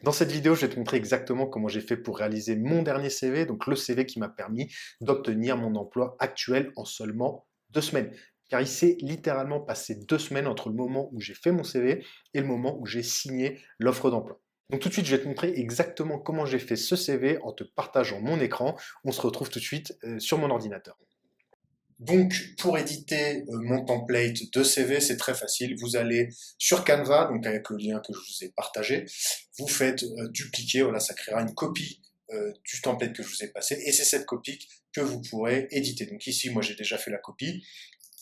Dans cette vidéo, je vais te montrer exactement comment j'ai fait pour réaliser mon dernier CV, donc le CV qui m'a permis d'obtenir mon emploi actuel en seulement 2 semaines. Car il s'est littéralement passé 2 semaines entre le moment où j'ai fait mon CV et le moment où j'ai signé l'offre d'emploi. Donc tout de suite, je vais te montrer exactement comment j'ai fait ce CV en te partageant mon écran. On se retrouve tout de suite sur mon ordinateur. Donc, pour éditer mon template de CV, c'est très facile. Vous allez sur Canva, donc avec le lien que je vous ai partagé, vous faites dupliquer, voilà, ça créera une copie du template que je vous ai passé, et c'est cette copie que vous pourrez éditer. Donc ici, moi j'ai déjà fait la copie,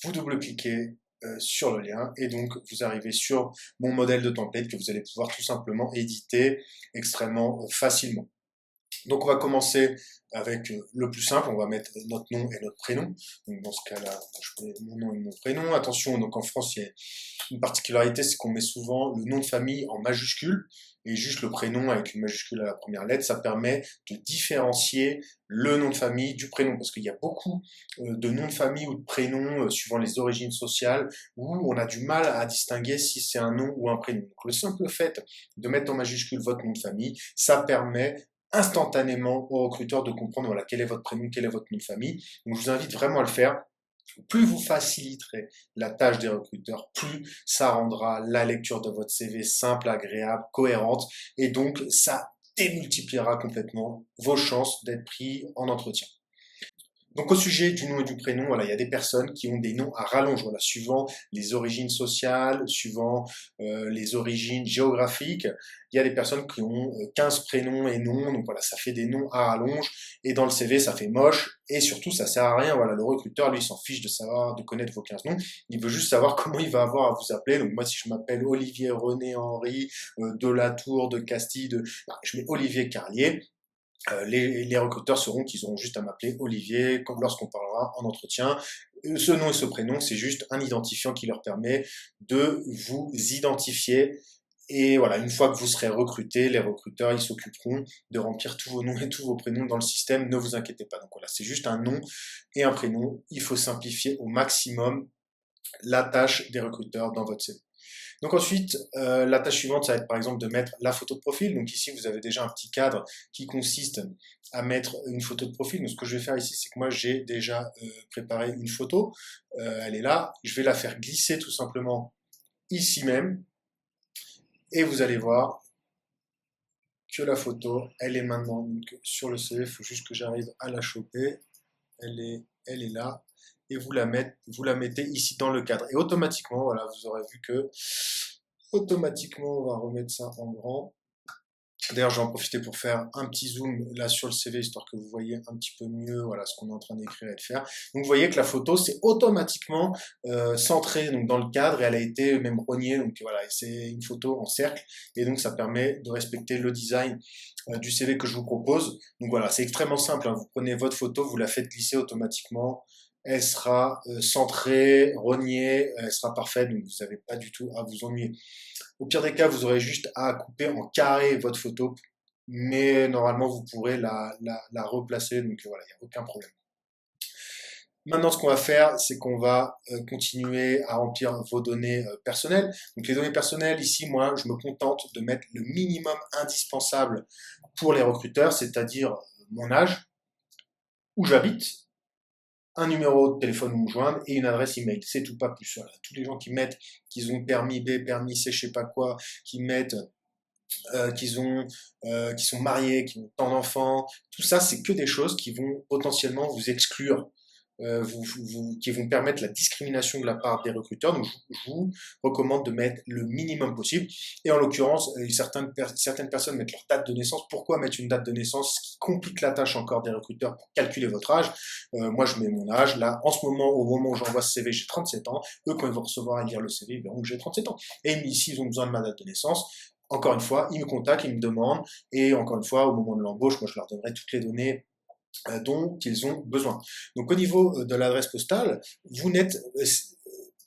vous double-cliquez sur le lien, et donc vous arrivez sur mon modèle de template que vous allez pouvoir tout simplement éditer extrêmement facilement. Donc on va commencer avec le plus simple, on va mettre notre nom et notre prénom. Donc dans ce cas-là, je mets mon nom et mon prénom. Attention, donc en France, il y a une particularité, c'est qu'on met souvent le nom de famille en majuscule et juste le prénom avec une majuscule à la première lettre. Ça permet de différencier le nom de famille du prénom, parce qu'il y a beaucoup de noms de famille ou de prénoms suivant les origines sociales où on a du mal à distinguer si c'est un nom ou un prénom. Donc le simple fait de mettre en majuscule votre nom de famille, ça permet instantanément au recruteur de comprendre voilà, quel est votre prénom, quel est votre nom de famille. Donc je vous invite vraiment à le faire. Plus vous faciliterez la tâche des recruteurs, plus ça rendra la lecture de votre CV simple, agréable, cohérente, et donc ça démultipliera complètement vos chances d'être pris en entretien. Donc au sujet du nom et du prénom, voilà, il y a des personnes qui ont des noms à rallonge, voilà, suivant les origines sociales, suivant les origines géographiques. Il y a des personnes qui ont 15 prénoms et noms, donc voilà, ça fait des noms à rallonge, et dans le CV, ça fait moche, et surtout, ça sert à rien. Voilà, le recruteur, lui, s'en fiche de savoir, de connaître vos 15 noms. Il veut juste savoir comment il va avoir à vous appeler. Donc moi, si je m'appelle Olivier René Henri de la Tour, de Castille, je mets Olivier Carlier. Les recruteurs sauront qu'ils auront juste à m'appeler Olivier comme lorsqu'on parlera en entretien. Ce nom et ce prénom, c'est juste un identifiant qui leur permet de vous identifier. Et voilà, une fois que vous serez recruté, les recruteurs, ils s'occuperont de remplir tous vos noms et tous vos prénoms dans le système. Ne vous inquiétez pas. Donc voilà, c'est juste un nom et un prénom. Il faut simplifier au maximum la tâche des recruteurs dans votre CV. Donc ensuite, la tâche suivante, ça va être par exemple de mettre la photo de profil. Donc ici, vous avez déjà un petit cadre qui consiste à mettre une photo de profil. Donc ce que je vais faire ici, c'est que moi, j'ai déjà préparé une photo. Elle est là. Je vais la faire glisser tout simplement ici même. Et vous allez voir que la photo, elle est maintenant donc, sur le CV. Il faut juste que j'arrive à la choper. Elle est là. Et vous la mettez ici dans le cadre. Et automatiquement, voilà, vous aurez vu que automatiquement, on va remettre ça en grand. D'ailleurs, je vais en profiter pour faire un petit zoom là sur le CV, histoire que vous voyez un petit peu mieux voilà, ce qu'on est en train d'écrire et de faire. Donc vous voyez que la photo, c'est automatiquement centré donc, dans le cadre, et elle a été même rognée. Donc voilà, c'est une photo en cercle, et donc ça permet de respecter le design du CV que je vous propose. Donc voilà, c'est extrêmement simple, hein. Vous prenez votre photo, vous la faites glisser automatiquement, elle sera centrée, rognée, elle sera parfaite, donc vous n'avez pas du tout à vous ennuyer. Au pire des cas, vous aurez juste à couper en carré votre photo, mais normalement, vous pourrez la replacer, donc voilà, il n'y a aucun problème. Maintenant, ce qu'on va faire, c'est qu'on va continuer à remplir vos données personnelles. Donc les données personnelles, ici, moi, je me contente de mettre le minimum indispensable pour les recruteurs, c'est-à-dire mon âge, où j'habite, un numéro de téléphone où me joindre et une adresse email. C'est tout, pas plus. Voilà. Tous les gens qui mettent qu'ils ont permis B, permis C, je sais pas quoi, qui mettent qui sont mariés, qui ont tant d'enfants, tout ça, c'est que des choses qui vont potentiellement vous exclure, qui vont permettre la discrimination de la part des recruteurs. Donc, je vous recommande de mettre le minimum possible. Et en l'occurrence, certaines personnes mettent leur date de naissance. Pourquoi mettre une date de naissance? Ce qui complique la tâche encore des recruteurs pour calculer votre âge. Moi, je mets mon âge. Là, en ce moment, au moment où j'envoie ce CV, j'ai 37 ans. Eux, quand ils vont recevoir et lire le CV, ils verront que j'ai 37 ans. Et ici, ils ont besoin de ma date de naissance. Encore une fois, ils me contactent, ils me demandent, et encore une fois, au moment de l'embauche, moi je leur donnerai toutes les données dont ils ont besoin. Donc au niveau de l'adresse postale, vous n'êtes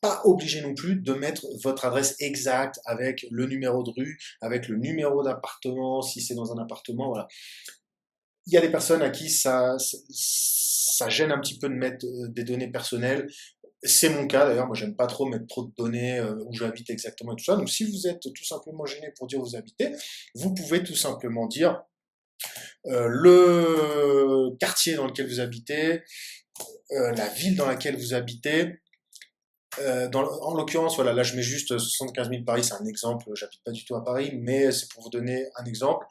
pas obligé non plus de mettre votre adresse exacte avec le numéro de rue, avec le numéro d'appartement, si c'est dans un appartement, voilà. Il y a des personnes à qui ça gêne un petit peu de mettre des données personnelles. C'est mon cas d'ailleurs, moi j'aime pas trop mettre trop de données où j'habite exactement et tout ça. Donc si vous êtes tout simplement gêné pour dire où vous habitez, vous pouvez tout simplement dire le quartier dans lequel vous habitez, la ville dans laquelle vous habitez. En l'occurrence, voilà, là je mets juste 75 000 Paris, c'est un exemple, j'habite pas du tout à Paris, mais c'est pour vous donner un exemple.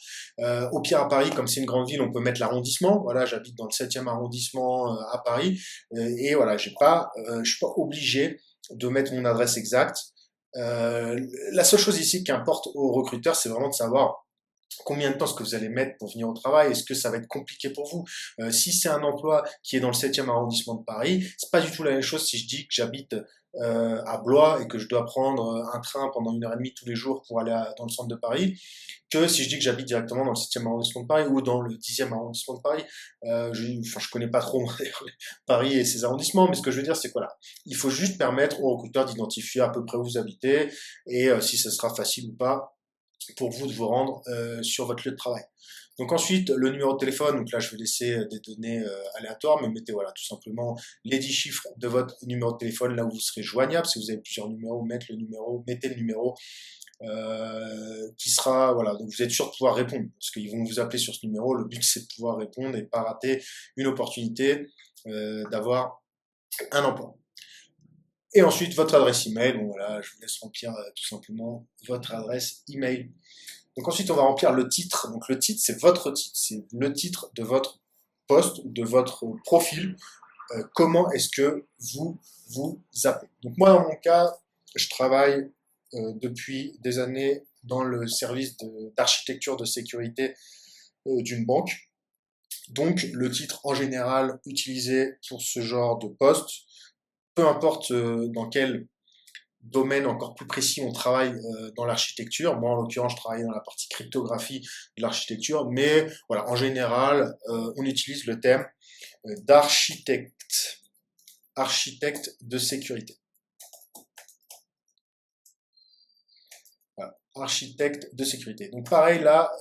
Au pire à Paris, comme c'est une grande ville, on peut mettre l'arrondissement. Voilà, j'habite dans le 7e arrondissement à Paris, et voilà, je suis pas obligé de mettre mon adresse exacte. La seule chose ici qui importe aux recruteurs, c'est vraiment de savoir combien de temps est-ce que vous allez mettre pour venir au travail? Est-ce que ça va être compliqué pour vous? Si c'est un emploi qui est dans le 7e arrondissement de Paris, c'est pas du tout la même chose si je dis que j'habite à Blois et que je dois prendre un train pendant 1 heure et demie tous les jours pour aller dans le centre de Paris, que si je dis que j'habite directement dans le 7e arrondissement de Paris ou dans le 10e arrondissement de Paris. Je connais pas trop Paris et ses arrondissements, mais ce que je veux dire, c'est que voilà, il faut juste permettre aux recruteurs d'identifier à peu près où vous habitez et si ce sera facile ou pas pour vous de vous rendre sur votre lieu de travail. Donc ensuite, le numéro de téléphone, donc là je vais laisser des données aléatoires, mais mettez voilà tout simplement les 10 chiffres de votre numéro de téléphone là où vous serez joignable. Si vous avez plusieurs numéros, mettez le numéro qui sera, voilà, donc vous êtes sûr de pouvoir répondre, parce qu'ils vont vous appeler sur ce numéro, le but c'est de pouvoir répondre et pas rater une opportunité d'avoir un emploi. Et ensuite, votre adresse email. Bon, voilà, je vous laisse remplir tout simplement votre adresse email. Donc ensuite, on va remplir le titre. Donc le titre, c'est votre titre. C'est le titre de votre poste, de votre profil. Comment est-ce que vous vous appelez? Donc moi, dans mon cas, je travaille depuis des années dans le service d'architecture de sécurité d'une banque. Donc le titre en général utilisé pour ce genre de poste, peu importe dans quel domaine encore plus précis on travaille dans l'architecture. Moi, en l'occurrence, je travaille dans la partie cryptographie de l'architecture, mais voilà, en général, on utilise le terme d'architecte, architecte de sécurité. Voilà, architecte de sécurité. Donc pareil là,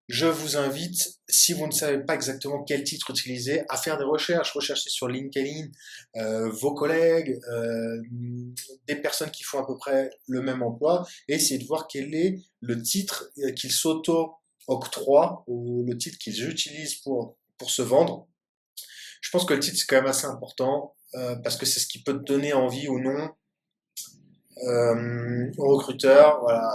je vous invite, si vous ne savez pas exactement quel titre utiliser, à faire des recherches, rechercher sur LinkedIn vos collègues, des personnes qui font à peu près le même emploi, et essayer de voir quel est le titre qu'ils s'auto-octroient, ou le titre qu'ils utilisent pour se vendre. Je pense que le titre c'est quand même assez important, parce que c'est ce qui peut te donner envie ou non aux recruteurs. Voilà,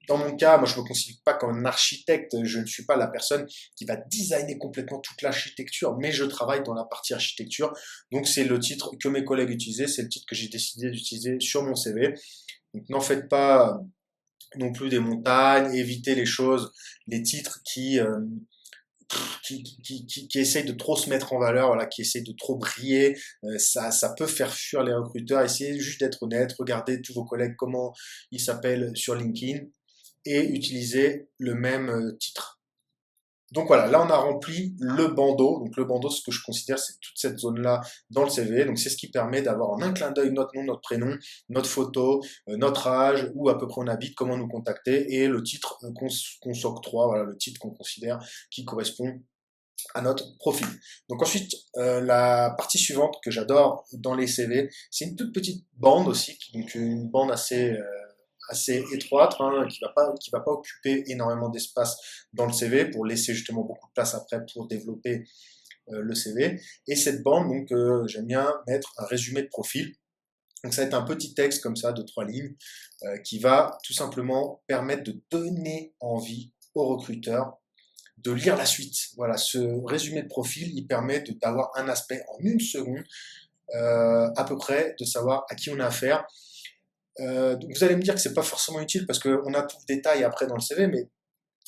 dans mon cas, moi, je ne me considère pas comme un architecte. Je ne suis pas la personne qui va designer complètement toute l'architecture, mais je travaille dans la partie architecture. Donc, c'est le titre que mes collègues utilisaient. C'est le titre que j'ai décidé d'utiliser sur mon CV. Donc, n'en faites pas non plus des montagnes. Évitez les choses, les titres qui essayent de trop se mettre en valeur, voilà, qui essayent de trop briller. Ça peut faire fuir les recruteurs. Essayez juste d'être honnête. Regardez tous vos collègues, comment ils s'appellent sur LinkedIn, et utiliser le même titre. Donc voilà, là on a rempli le bandeau. Donc le bandeau, ce que je considère, c'est toute cette zone-là dans le CV. Donc c'est ce qui permet d'avoir en un clin d'œil notre nom, notre prénom, notre photo, notre âge, où à peu près on habite, comment nous contacter, et le titre qu'on s'octroie, voilà, le titre qu'on considère qui correspond à notre profil. Donc ensuite, la partie suivante que j'adore dans les CV, c'est une toute petite bande aussi, donc une bande assez étroite, hein, qui va pas occuper énormément d'espace dans le CV pour laisser justement beaucoup de place après pour développer le CV. Et cette bande, donc j'aime bien mettre un résumé de profil. Donc ça va être un petit texte comme ça de 3 lignes qui va tout simplement permettre de donner envie aux recruteurs de lire la suite. Voilà, ce résumé de profil, il permet d'avoir un aspect en 1 seconde à peu près, de savoir à qui on a affaire. Donc vous allez me dire que c'est pas forcément utile parce qu'on a tout le détail après dans le CV, mais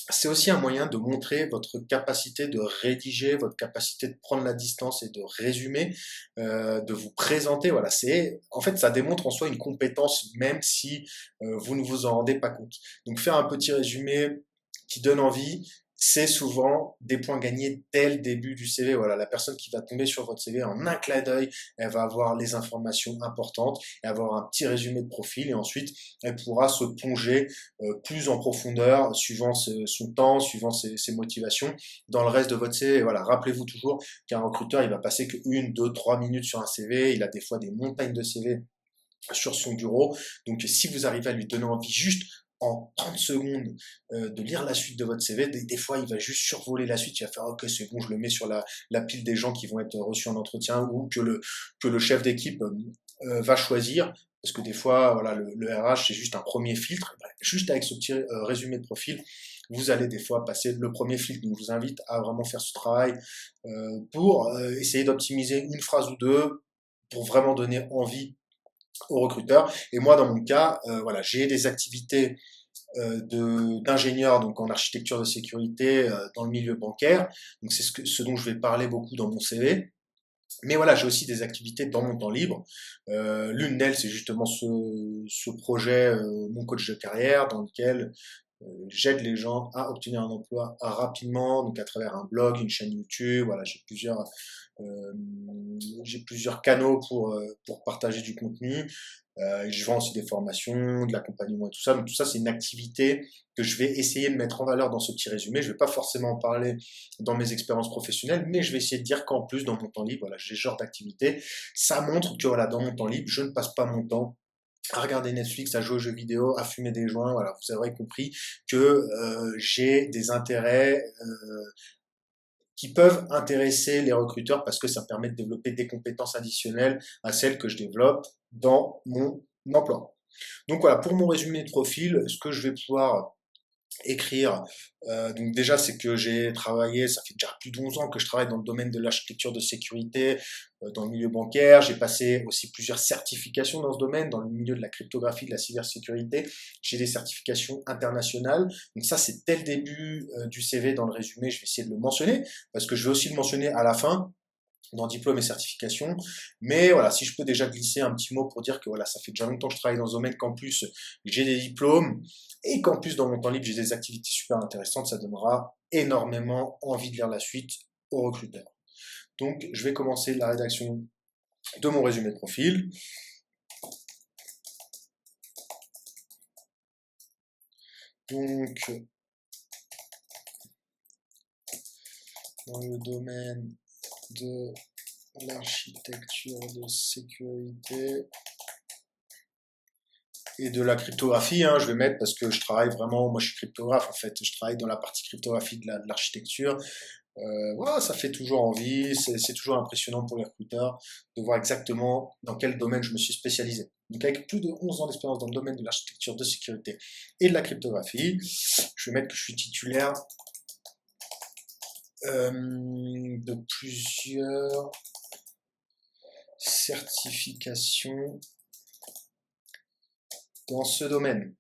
c'est aussi un moyen de montrer votre capacité de rédiger, votre capacité de prendre la distance et de résumer, de vous présenter. Voilà, en fait, ça démontre en soi une compétence, même si vous ne vous en rendez pas compte. Donc faire un petit résumé qui donne envie, c'est souvent des points gagnés dès le début du CV. Voilà, la personne qui va tomber sur votre CV en un clin d'œil, elle va avoir les informations importantes, elle va avoir un petit résumé de profil et ensuite elle pourra se plonger plus en profondeur, suivant son temps, suivant ses motivations, dans le reste de votre CV. Voilà, rappelez-vous toujours qu'un recruteur, il va passer que 1, 2, 3 minutes sur un CV. Il a des fois des montagnes de CV sur son bureau. Donc, si vous arrivez à lui donner envie juste en 30 secondes de lire la suite de votre CV, des fois, il va juste survoler la suite, il va faire «Ok, c'est bon, je le mets sur la pile des gens qui vont être reçus en entretien ou que le chef d'équipe va choisir». Parce que des fois, voilà, le RH, c'est juste un premier filtre. Juste avec ce petit résumé de profil, vous allez des fois passer le premier filtre. Donc, je vous invite à vraiment faire ce travail pour essayer d'optimiser une phrase ou deux pour vraiment donner envie aux recruteurs. Et moi, dans mon cas, voilà, j'ai des activités d'ingénieur donc en architecture de sécurité dans le milieu bancaire. Donc c'est ce dont je vais parler beaucoup dans mon CV. Mais voilà, j'ai aussi des activités dans mon temps libre. L'une d'elles, c'est justement ce projet, mon coach de carrière, dans lequel j'aide les gens à obtenir un emploi rapidement, donc à travers un blog, une chaîne YouTube. Voilà, euh, j'ai plusieurs canaux pour partager du contenu. Je vends aussi des formations, de l'accompagnement et tout ça. Donc tout ça, c'est une activité que je vais essayer de mettre en valeur dans ce petit résumé. Je ne vais pas forcément en parler dans mes expériences professionnelles, mais je vais essayer de dire qu'en plus, dans mon temps libre, voilà, j'ai ce genre d'activité. Ça montre que voilà, dans mon temps libre, je ne passe pas mon temps à regarder Netflix, à jouer aux jeux vidéo, à fumer des joints. Voilà, vous aurez compris que j'ai des intérêts qui peuvent intéresser les recruteurs parce que ça permet de développer des compétences additionnelles à celles que je développe dans mon emploi. Donc voilà, pour mon résumé de profil, ce que je vais pouvoir écrire. Donc déjà, c'est que j'ai travaillé, ça fait déjà plus de 11 ans que je travaille dans le domaine de l'architecture de sécurité, dans le milieu bancaire. J'ai passé aussi plusieurs certifications dans ce domaine, dans le milieu de la cryptographie, de la cybersécurité. J'ai des certifications internationales. Donc ça, c'est dès le début du CV dans le résumé. Je vais essayer de le mentionner, parce que je vais aussi le mentionner à la fin dans diplôme et certification. Mais voilà, si je peux déjà glisser un petit mot pour dire que voilà, ça fait déjà longtemps que je travaille dans ce domaine, qu'en plus j'ai des diplômes et qu'en plus dans mon temps libre j'ai des activités super intéressantes, ça donnera énormément envie de lire la suite aux recruteurs. Donc je vais commencer la rédaction de mon résumé de profil. Donc dans le domaine de l'architecture de sécurité et de la cryptographie, hein, je vais mettre parce que je travaille vraiment, moi je suis cryptographe en fait, je travaille dans la partie cryptographie de l'architecture. Voilà, ça fait toujours envie, c'est toujours impressionnant pour les recruteurs de voir exactement dans quel domaine je me suis spécialisé. Donc avec plus de 11 ans d'expérience dans le domaine de l'architecture de sécurité et de la cryptographie, je vais mettre que je suis titulaire de plusieurs certifications dans ce domaine.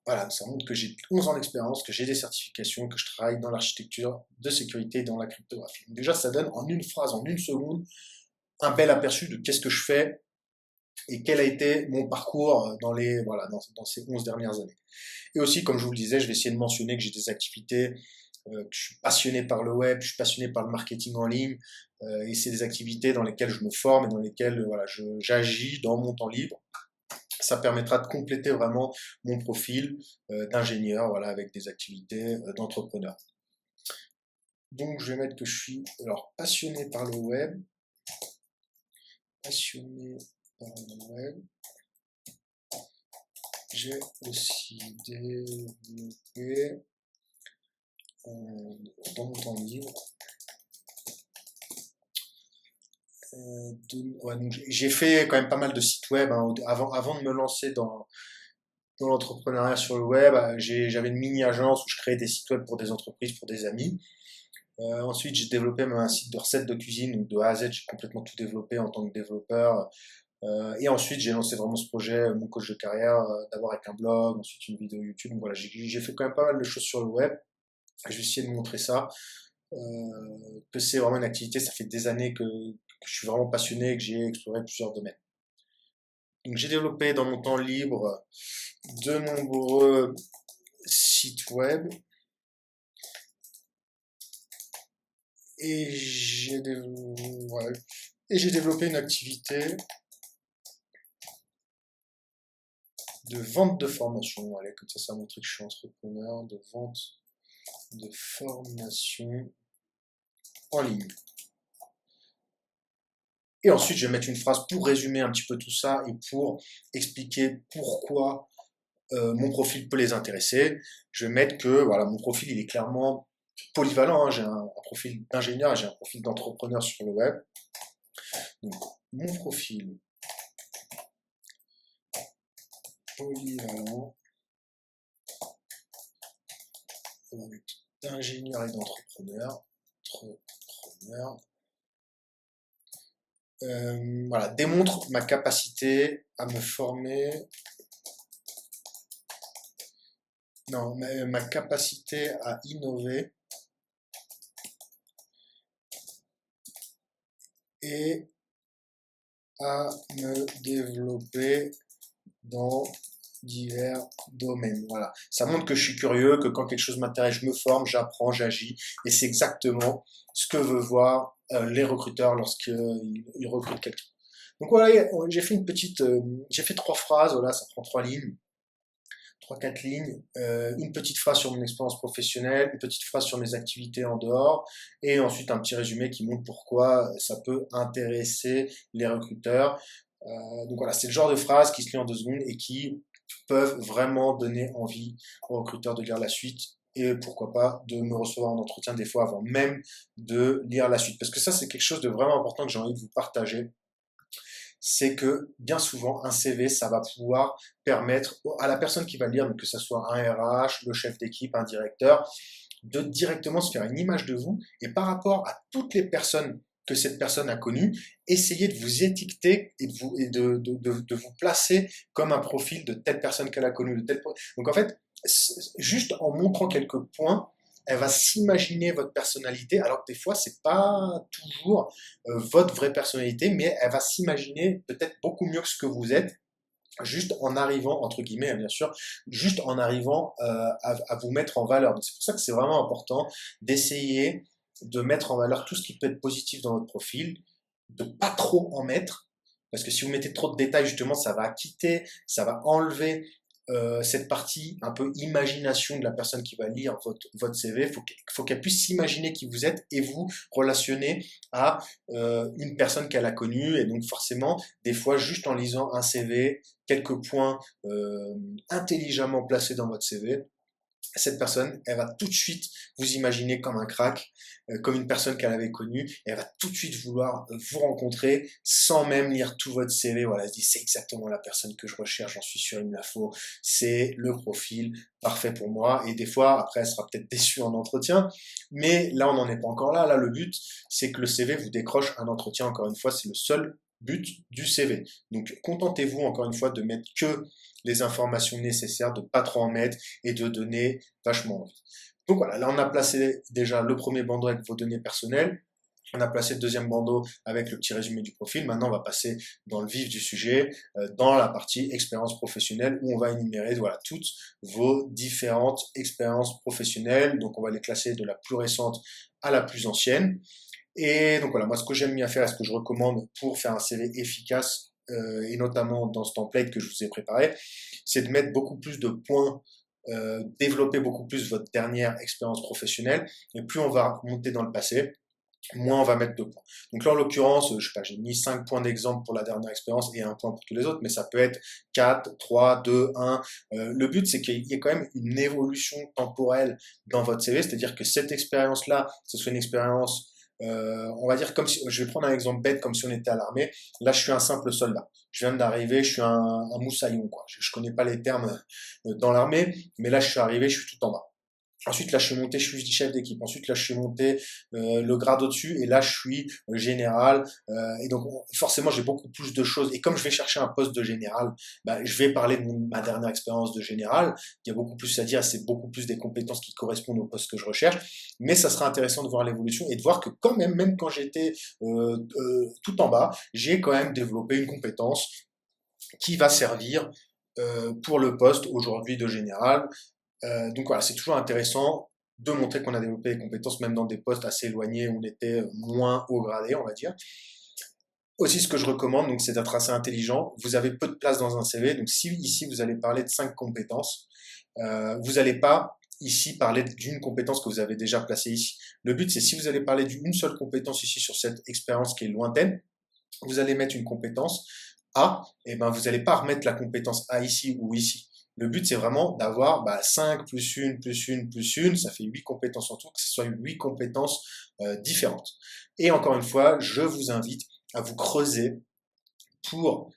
Voilà, ça montre que j'ai 11 ans d'expérience, que j'ai des certifications, que je travaille dans l'architecture de sécurité et dans la cryptographie. Donc déjà, ça donne en une phrase, en une seconde, un bel aperçu de qu'est-ce que je fais et quel a été mon parcours dans ces 11 dernières années. Et aussi, comme je vous le disais, je vais essayer de mentionner que j'ai des activités, que je suis passionné par le web, je suis passionné par le marketing en ligne, et c'est des activités dans lesquelles je me forme et dans lesquelles voilà, j'agis dans mon temps libre. Ça permettra de compléter vraiment mon profil d'ingénieur, voilà, avec des activités d'entrepreneur. Donc, je vais mettre que je suis alors passionné par le web, passionné par le web. J'ai aussi développé dans mon temps libre. J'ai fait quand même pas mal de sites web hein, avant de me lancer dans l'entrepreneuriat sur le web. J'avais une mini-agence où je créais des sites web pour des entreprises, pour des amis. Ensuite, j'ai développé même un site de recettes de cuisine, donc de A à Z, j'ai complètement tout développé en tant que développeur. Et ensuite, j'ai lancé vraiment ce projet, mon coach de carrière, d'abord avec un blog, ensuite une vidéo YouTube. Donc voilà, j'ai fait quand même pas mal de choses sur le web. Je vais essayer de montrer ça, que c'est vraiment une activité. Ça fait des années que je suis vraiment passionné et que j'ai exploré plusieurs domaines. Donc j'ai développé dans mon temps libre de nombreux site web et j'ai développé une activité de vente de formation. Allez, comme ça va montrer que je suis entrepreneur, de vente de formation en ligne. Et ensuite, je vais mettre une phrase pour résumer un petit peu tout ça et pour expliquer pourquoi mon profil peut les intéresser. Je vais mettre que voilà, mon profil il est clairement polyvalent. Hein. J'ai un profil d'ingénieur et j'ai un profil d'entrepreneur sur le web. Donc, mon profil polyvalent d'ingénieur et d'entrepreneur. Voilà, démontre ma capacité à me former. Non, ma capacité à innover et à me développer dans divers domaines. Voilà. Ça montre que je suis curieux, que quand quelque chose m'intéresse, je me forme, j'apprends, j'agis. Et c'est exactement ce que veulent voir les recruteurs lorsqu'ils recrutent quelqu'un. Donc voilà, j'ai fait j'ai fait 3 phrases, voilà, ça prend 3 lignes. 3-4 lignes, une petite phrase sur mon expérience professionnelle, une petite phrase sur mes activités en dehors, et ensuite un petit résumé qui montre pourquoi ça peut intéresser les recruteurs. Donc voilà, c'est le genre de phrase qui se lit en 2 secondes et qui peuvent vraiment donner envie aux recruteurs de lire la suite et pourquoi pas de me recevoir en entretien des fois avant même de lire la suite. Parce que ça, c'est quelque chose de vraiment important que j'ai envie de vous partager. C'est que bien souvent, un CV, ça va pouvoir permettre à la personne qui va le lire, que ce soit un RH, le chef d'équipe, un directeur, de directement se faire une image de vous et par rapport à toutes les personnes que cette personne a connues, essayer de vous étiqueter et de vous placer comme un profil de telle personne qu'elle a connue. Donc en fait, juste en montrant quelques points, elle va s'imaginer votre personnalité, alors que des fois, c'est pas toujours votre vraie personnalité, mais elle va s'imaginer peut-être beaucoup mieux que ce que vous êtes, juste en arrivant, entre guillemets, bien sûr, juste en arrivant à vous mettre en valeur. Donc c'est pour ça que c'est vraiment important d'essayer de mettre en valeur tout ce qui peut être positif dans votre profil, de pas trop en mettre, parce que si vous mettez trop de détails, justement, ça va quitter, ça va enlever cette partie un peu imagination de la personne qui va lire votre CV. Faut qu'elle puisse s'imaginer qui vous êtes et vous relationner à une personne qu'elle a connue. Et donc forcément, des fois, juste en lisant un CV, quelques points intelligemment placés dans votre CV, cette personne, elle va tout de suite vous imaginer comme un crack, comme une personne qu'elle avait connue, et elle va tout de suite vouloir vous rencontrer sans même lire tout votre CV. Voilà, elle se dit c'est exactement la personne que je recherche, j'en suis sûr, il me la faut, c'est le profil parfait pour moi. Et des fois, après, elle sera peut-être déçue en entretien, mais là, on n'en est pas encore là. Là, le but, c'est que le CV vous décroche un entretien. Encore une fois, c'est le seul but du CV. Donc, contentez-vous encore une fois de mettre que les informations nécessaires, de pas trop en mettre et de donner vachement envie. Donc voilà, là on a placé déjà le premier bandeau avec vos données personnelles. On a placé le deuxième bandeau avec le petit résumé du profil. Maintenant, on va passer dans le vif du sujet, dans la partie expérience professionnelle, où on va énumérer voilà, toutes vos différentes expériences professionnelles. Donc, on va les classer de la plus récente à la plus ancienne. Et donc voilà, moi ce que j'aime bien faire et ce que je recommande pour faire un CV efficace, et notamment dans ce template que je vous ai préparé, c'est de mettre beaucoup plus de points, développer beaucoup plus votre dernière expérience professionnelle. Et plus on va monter dans le passé, moins on va mettre de points. Donc là, en l'occurrence, je sais pas, j'ai mis 5 points d'exemple pour la dernière expérience et un point pour tous les autres, mais ça peut être 4, 3, 2, 1. Le but, c'est qu'il y ait quand même une évolution temporelle dans votre CV, c'est-à-dire que cette expérience-là, ce soit une expérience on va dire comme si, je vais prendre un exemple bête comme si on était à l'armée. Là, je suis un simple soldat. Je viens d'arriver, je suis un moussaillon, quoi. Je connais pas les termes dans l'armée, mais là, je suis arrivé, je suis tout en bas. Ensuite, là, je suis monté, je suis chef d'équipe. Ensuite, là, je suis monté le grade au-dessus. Et là, je suis général. Et donc, forcément, j'ai beaucoup plus de choses. Et comme je vais chercher un poste de général, bah, je vais parler de ma dernière expérience de général. Il y a beaucoup plus à dire. C'est beaucoup plus des compétences qui correspondent au poste que je recherche. Mais ça sera intéressant de voir l'évolution et de voir que quand même, même quand j'étais tout en bas, j'ai quand même développé une compétence qui va servir pour le poste aujourd'hui de général. Donc voilà, c'est toujours intéressant de montrer qu'on a développé des compétences, même dans des postes assez éloignés où on était moins haut gradé, on va dire. Aussi, ce que je recommande, donc, c'est d'être assez intelligent. Vous avez peu de place dans un CV, donc si ici vous allez parler de 5 compétences, vous n'allez pas ici parler d'une compétence que vous avez déjà placée ici. Le but, c'est si vous allez parler d'une seule compétence ici sur cette expérience qui est lointaine, vous allez mettre une compétence A, et ben vous n'allez pas remettre la compétence A ici ou ici. Le but, c'est vraiment d'avoir 5 plus 1 plus 1 plus 1, ça fait 8 compétences en tout, que ce soit 8 compétences différentes. Et encore une fois, je vous invite à vous creuser pour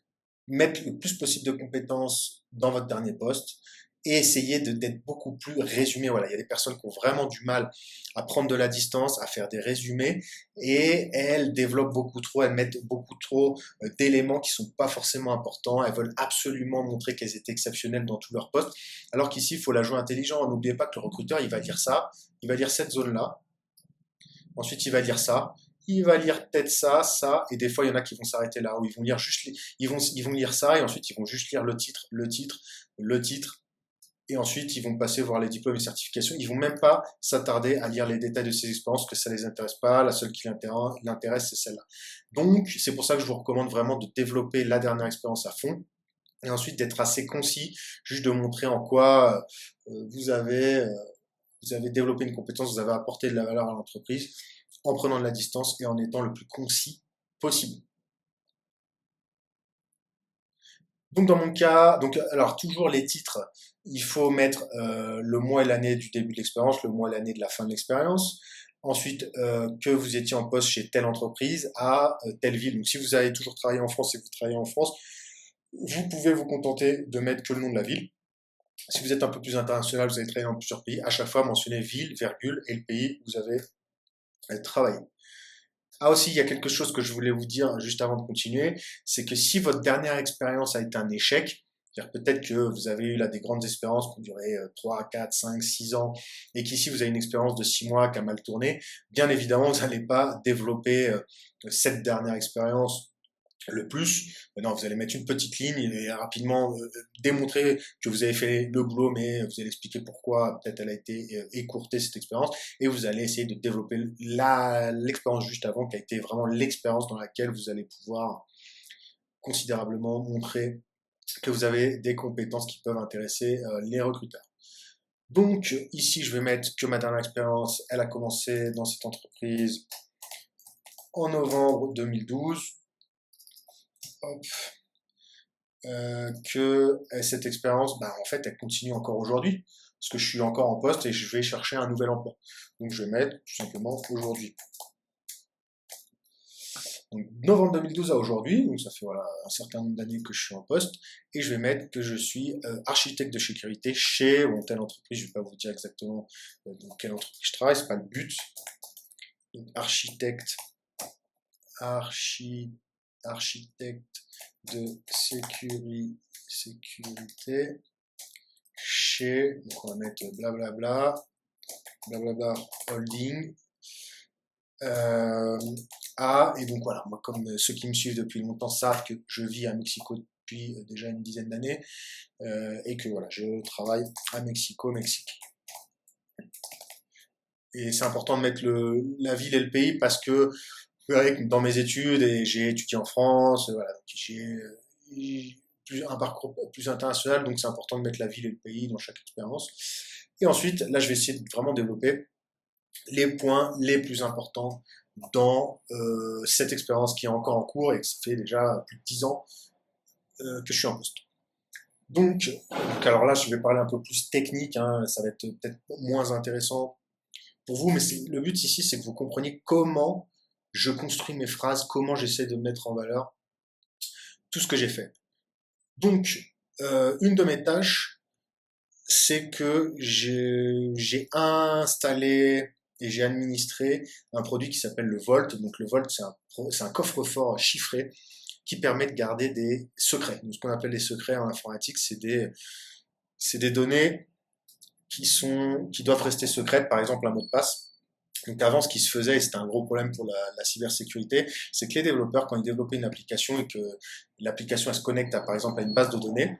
mettre le plus possible de compétences dans votre dernier poste et essayer d'être beaucoup plus résumé. Voilà, il y a des personnes qui ont vraiment du mal à prendre de la distance, à faire des résumés et elles développent beaucoup trop, elles mettent beaucoup trop d'éléments qui sont pas forcément importants. Elles veulent absolument montrer qu'elles étaient exceptionnelles dans tous leurs postes, alors qu'ici, il faut la jouer intelligent. N'oubliez pas que le recruteur, il va lire ça, il va lire cette zone-là, ensuite il va lire ça, il va lire peut-être ça, ça, et des fois il y en a qui vont s'arrêter là, où ils vont lire juste, ils vont lire ça, et ensuite ils vont juste lire le titre, le titre, le titre, et ensuite ils vont passer voir les diplômes et certifications. Ils vont même pas s'attarder à lire les détails de ces expériences, que ça les intéresse pas. La seule qui l'intéresse, c'est celle-là. Donc c'est pour ça que je vous recommande vraiment de développer la dernière expérience à fond. Et ensuite d'être assez concis, juste de montrer en quoi vous avez vous avez développé une compétence, vous avez apporté de la valeur à l'entreprise en prenant de la distance et en étant le plus concis possible. Donc dans mon cas, donc alors toujours les titres, il faut mettre le mois et l'année du début de l'expérience, le mois et l'année de la fin de l'expérience. Ensuite, que vous étiez en poste chez telle entreprise à telle ville. Donc si vous avez toujours travaillé en France et que vous travaillez en France, vous pouvez vous contenter de mettre que le nom de la ville. Si vous êtes un peu plus international, vous avez travaillé dans plusieurs pays, à chaque fois mentionnez ville, virgule et le pays où vous avez travaillé. Ah aussi, il y a quelque chose que je voulais vous dire juste avant de continuer, c'est que si votre dernière expérience a été un échec, c'est-à-dire peut-être que vous avez eu là des grandes expériences qui ont duré 3, 4, 5, 6 ans, et qu'ici vous avez une expérience de 6 mois qui a mal tourné, bien évidemment, vous n'allez pas développer cette dernière expérience le plus. Non, vous allez mettre une petite ligne et rapidement démontrer que vous avez fait le boulot, mais vous allez expliquer pourquoi peut-être elle a été écourtée cette expérience, et vous allez essayer de développer l'expérience juste avant, qui a été vraiment l'expérience dans laquelle vous allez pouvoir considérablement montrer que vous avez des compétences qui peuvent intéresser les recruteurs. Donc ici, je vais mettre que ma dernière expérience, elle a commencé dans cette entreprise en novembre 2012. Hop. Que cette expérience, en fait, elle continue encore aujourd'hui, parce que je suis encore en poste et je vais chercher un nouvel emploi. Donc je vais mettre tout simplement aujourd'hui. Donc novembre 2012 à aujourd'hui, donc ça fait voilà un certain nombre d'années que je suis en poste, et je vais mettre que je suis architecte de sécurité chez telle entreprise. Je vais pas vous dire exactement dans quelle entreprise je travaille, c'est pas le but. Donc architecte de sécurité chez, donc on va mettre blablabla, blablabla holding, et donc voilà, moi comme ceux qui me suivent depuis longtemps savent que je vis à Mexico depuis déjà une dizaine d'années, et que voilà, je travaille à Mexique. Et c'est important de mettre la ville et le pays parce que dans mes études, et j'ai étudié en France, voilà, donc j'ai un parcours plus international, donc c'est important de mettre la ville et le pays dans chaque expérience. Et ensuite, là, je vais essayer de vraiment développer les points les plus importants dans cette expérience qui est encore en cours et que ça fait déjà plus de 10 ans que je suis en poste. Donc, alors là, je vais parler un peu plus technique, hein, ça va être peut-être moins intéressant pour vous, mais le but ici, c'est que vous compreniez comment je construis mes phrases, comment j'essaie de mettre en valeur tout ce que j'ai fait. Donc, une de mes tâches, c'est que j'ai installé et j'ai administré un produit qui s'appelle le Volt. Donc le Volt, c'est un coffre-fort chiffré qui permet de garder des secrets. Donc, ce qu'on appelle des secrets en informatique, c'est des données qui doivent rester secrètes, par exemple un mot de passe. Donc avant, ce qui se faisait, et c'était un gros problème pour la cybersécurité, c'est que les développeurs, quand ils développaient une application et que l'application se connecte par exemple à une base de données,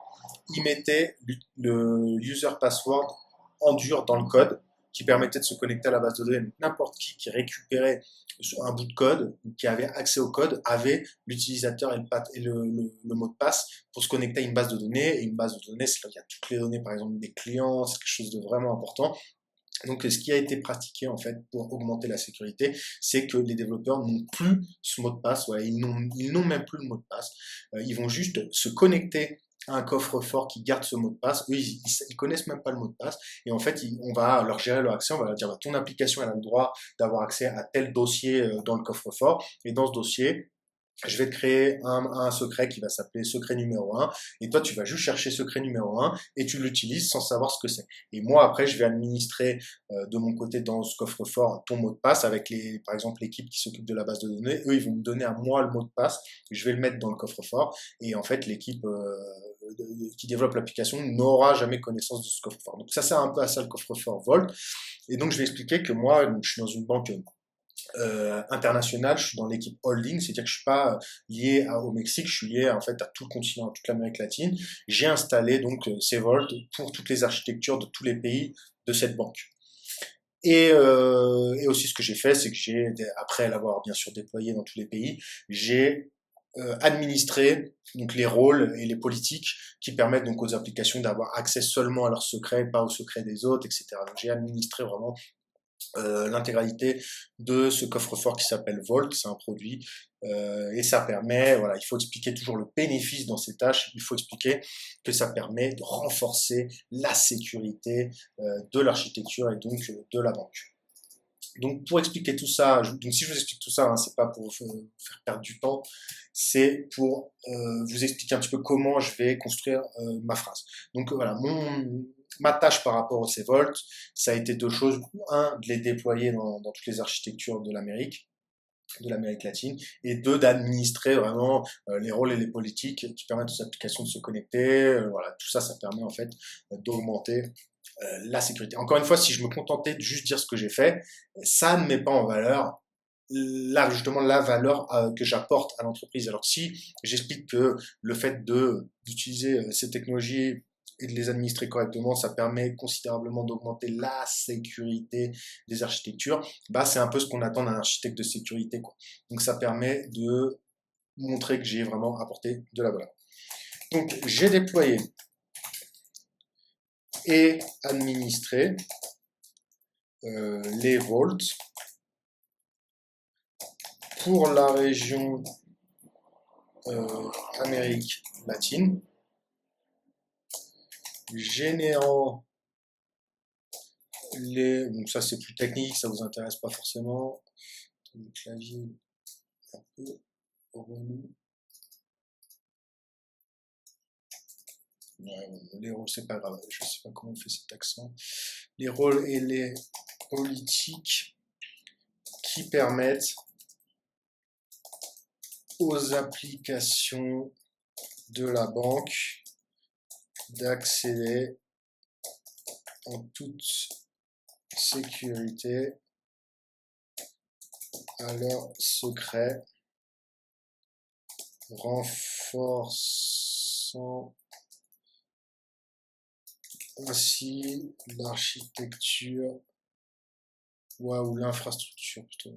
ils mettaient le user password en dur dans le code qui permettait de se connecter à la base de données. Donc, n'importe qui récupérait un bout de code, qui avait accès au code, avait l'utilisateur et le mot de passe pour se connecter à une base de données. Et une base de données, c'est là où il y a toutes les données, par exemple, des clients, c'est quelque chose de vraiment important. Donc, ce qui a été pratiqué en fait pour augmenter la sécurité, c'est que les développeurs n'ont plus ce mot de passe. Voilà, ils n'ont même plus le mot de passe. Ils vont juste se connecter à un coffre-fort qui garde ce mot de passe. Eux, ils connaissent même pas le mot de passe. Et en fait, on va leur gérer leur accès. On va leur dire, bah, ton application, elle a le droit d'avoir accès à tel dossier dans le coffre-fort. Et dans ce dossier, je vais te créer un secret qui va s'appeler secret numéro 1, et toi tu vas juste chercher secret numéro 1 et tu l'utilises sans savoir ce que c'est. Et moi après je vais administrer de mon côté dans ce coffre-fort ton mot de passe avec par exemple l'équipe qui s'occupe de la base de données. Eux ils vont me donner à moi le mot de passe, je vais le mettre dans le coffre-fort et en fait l'équipe qui développe l'application n'aura jamais connaissance de ce coffre-fort. Donc ça sert un peu à ça le coffre-fort Vault. Et donc je vais expliquer que moi donc, je suis dans une banque international, je suis dans l'équipe holding, c'est-à-dire que je suis pas lié au Mexique, je suis lié en fait à tout le continent, à toute l'Amérique latine. J'ai installé donc Vault pour toutes les architectures de tous les pays de cette banque. Et aussi ce que j'ai fait, c'est que après l'avoir bien sûr déployé dans tous les pays, j'ai administré donc les rôles et les politiques qui permettent donc aux applications d'avoir accès seulement à leurs secrets, pas aux secrets des autres, etc. Donc j'ai administré vraiment l'intégralité de ce coffre-fort qui s'appelle Vault, c'est un produit et ça permet, voilà, il faut expliquer toujours le bénéfice dans ces tâches, il faut expliquer que ça permet de renforcer la sécurité de l'architecture et donc de la banque. Donc pour expliquer tout ça, donc si je vous explique tout ça, hein, c'est pas pour vous faire perdre du temps, c'est pour vous expliquer un petit peu comment je vais construire ma phrase. Donc voilà, ma tâche par rapport au C-Volt, ça a été deux choses. Un, de les déployer dans toutes les architectures de l'Amérique latine, et deux, d'administrer vraiment les rôles et les politiques qui permettent aux applications de se connecter. Voilà, tout ça, ça permet en fait d'augmenter la sécurité. Encore une fois, si je me contentais de juste dire ce que j'ai fait, ça ne met pas en valeur là justement la valeur que j'apporte à l'entreprise. Alors que si j'explique que le fait d'utiliser ces technologies et de les administrer correctement, ça permet considérablement d'augmenter la sécurité des architectures, bah c'est un peu ce qu'on attend d'un architecte de sécurité, quoi. Donc ça permet de montrer que j'ai vraiment apporté de la valeur. Donc j'ai déployé et administré les Vaults pour la région Amérique latine, générant donc ça c'est plus technique, ça vous intéresse pas forcément. Le clavier un peu relou. Les rôles, c'est pas grave, je sais pas comment on fait cet accent. Les rôles et les politiques qui permettent aux applications de la banque d'accéder en toute sécurité à leurs secrets, renforçant ainsi l'architecture ou l'infrastructure plutôt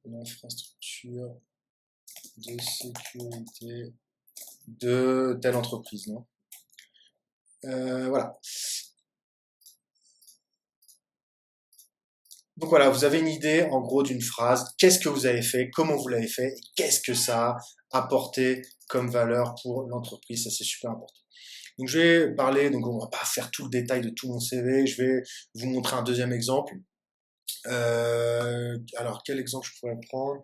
l'infrastructure de sécurité de telle entreprise, non? Voilà. Donc voilà, vous avez une idée en gros d'une phrase. Qu'est-ce que vous avez fait? Comment vous l'avez fait? Et qu'est-ce que ça a apporté comme valeur pour l'entreprise? Ça, c'est super important. Donc je vais parler, donc on va pas faire tout le détail de tout mon CV. Je vais vous montrer un deuxième exemple. Alors quel exemple je pourrais prendre?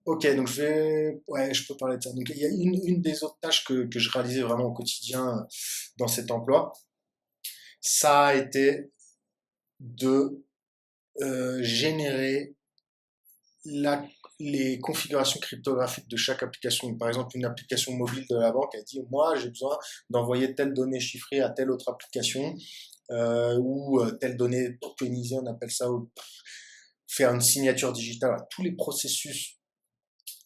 Ok, donc je peux parler de ça. Donc il y a une des autres tâches que je réalisais vraiment au quotidien dans cet emploi, ça a été de générer les configurations cryptographiques de chaque application. Donc, par exemple, une application mobile de la banque a dit, moi, j'ai besoin d'envoyer telle donnée chiffrée à telle autre application ou telle donnée tokenisée, on appelle ça. faire une signature digitale à tous les processus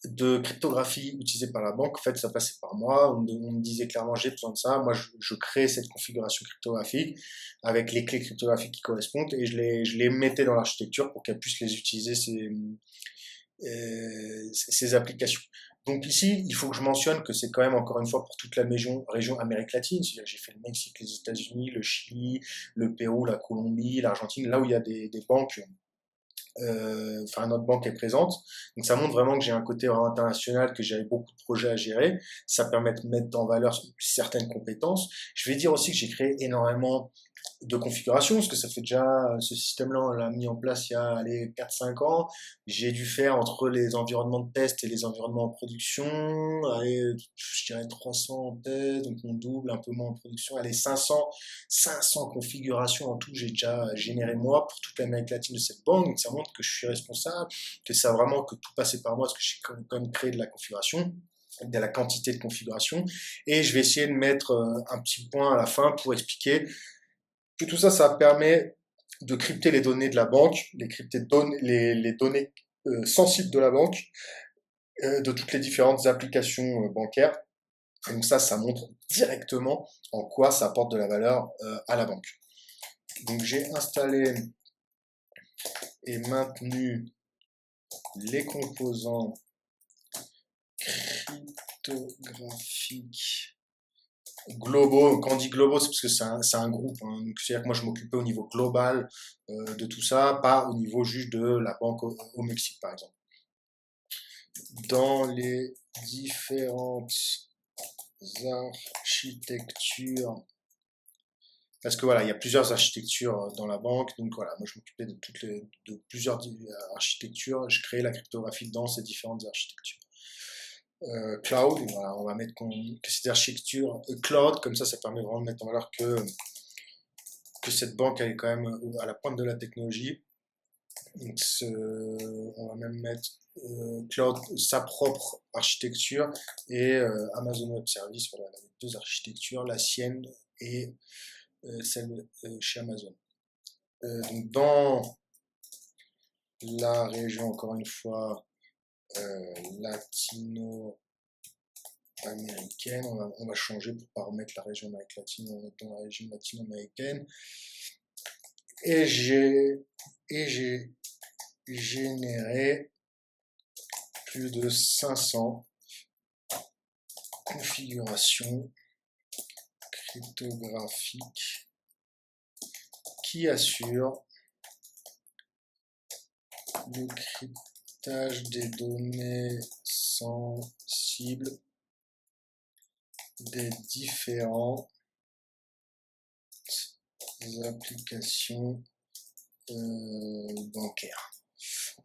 de cryptographie utilisée par la banque. En fait, ça passait par moi. On me disait clairement, j'ai besoin de ça. Moi, je crée cette configuration cryptographique avec les clés cryptographiques qui correspondent et je les mettais dans l'architecture pour qu'elle puisse les utiliser, ces applications. Donc ici, il faut que je mentionne que c'est quand même encore une fois pour toute la région Amérique latine, c'est-à-dire que j'ai fait le Mexique, les États-Unis, le Chili, le Pérou, la Colombie, l'Argentine, là où il y a des banques, enfin notre banque est présente. Donc ça montre vraiment que j'ai un côté vraiment international, que j'avais beaucoup de projets à gérer. Ça permet de mettre en valeur certaines compétences. Je vais dire aussi que j'ai créé énormément de configuration, parce que ça fait déjà, ce système-là, on l'a mis en place il y a allez, 4-5 ans. J'ai dû faire entre les environnements de test et les environnements en production, allez, je dirais 300 en test, donc on double un peu moins en production, allez, 500 configurations en tout, j'ai déjà généré moi pour toute l'Amérique latine de cette banque. Donc ça montre que je suis responsable, que ça vraiment que tout passait par moi, parce que j'ai quand même créé de la configuration, de la quantité de configuration. Et je vais essayer de mettre un petit point à la fin pour expliquer que tout ça, ça permet de crypter les données de la banque, les données sensibles de la banque, de toutes les différentes applications bancaires. Et donc ça montre directement en quoi ça apporte de la valeur à la banque. Donc j'ai installé et maintenu les composants cryptographiques globaux. Quand on dit globaux, c'est parce que c'est un groupe, hein. Donc, c'est-à-dire que moi, je m'occupais au niveau global de tout ça, pas au niveau juste de la banque au Mexique, par exemple. Dans les différentes architectures, parce que voilà, il y a plusieurs architectures dans la banque, donc voilà, moi je m'occupais de plusieurs architectures, je créais la cryptographie dans ces différentes architectures. Cloud, voilà, on va mettre que ces architectures cloud, comme ça permet vraiment de mettre en valeur que cette banque elle est quand même à la pointe de la technologie. Donc, on va même mettre cloud, sa propre architecture, et Amazon Web Service, voilà, avec deux architectures, la sienne et celle chez Amazon. Donc dans la région, encore une fois, latino-américaine, on va changer pour ne pas remettre la région Amérique latine, on va mettre dans la région latino-américaine. Et j'ai généré plus de 500 configurations cryptographiques qui assurent le cryptage des données sensibles des différentes applications bancaires.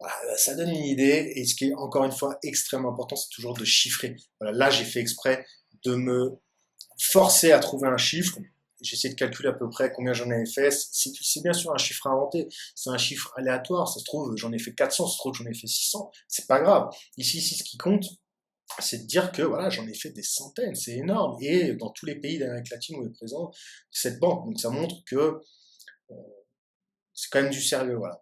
Voilà, ça donne une idée, et ce qui est encore une fois extrêmement important, c'est toujours de chiffrer. Voilà, là, j'ai fait exprès de me forcer à trouver un chiffre. J'ai essayé de calculer à peu près combien j'en avais fait. C'est bien sûr un chiffre inventé, c'est un chiffre aléatoire. Ça se trouve, j'en ai fait 400, ça se trouve, j'en ai fait 600. C'est pas grave. Ici, ce qui compte, c'est de dire que voilà, j'en ai fait des centaines, c'est énorme. Et dans tous les pays d'Amérique latine où est présent cette banque. Donc ça montre que c'est quand même du sérieux, voilà.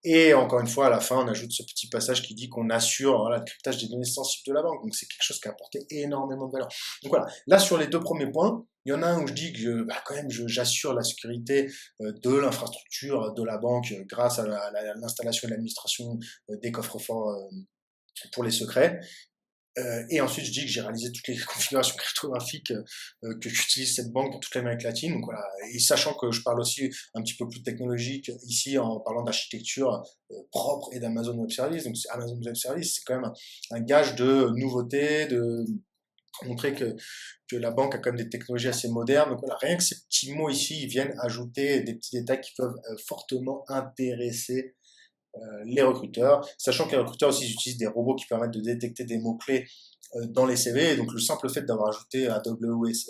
Et encore une fois, à la fin, on ajoute ce petit passage qui dit qu'on assure voilà, le cryptage des données sensibles de la banque. Donc c'est quelque chose qui a apporté énormément de valeur. Donc voilà, là sur les deux premiers points, il y en a un où je dis que quand même j'assure la sécurité de l'infrastructure de la banque grâce à l'installation et l'administration des coffres-forts pour les secrets. Et ensuite, je dis que j'ai réalisé toutes les configurations cryptographiques que j'utilise cette banque dans toute l'Amérique latine. Donc voilà, et sachant que je parle aussi un petit peu plus technologique ici en parlant d'architecture propre et d'Amazon Web Service. Donc Amazon Web Service, c'est quand même un gage de nouveauté, de montrer que la banque a quand même des technologies assez modernes. Donc voilà, rien que ces petits mots ici, ils viennent ajouter des petits détails qui peuvent fortement intéresser les recruteurs, sachant que les recruteurs aussi utilisent des robots qui permettent de détecter des mots-clés dans les CV, et donc le simple fait d'avoir ajouté AWS,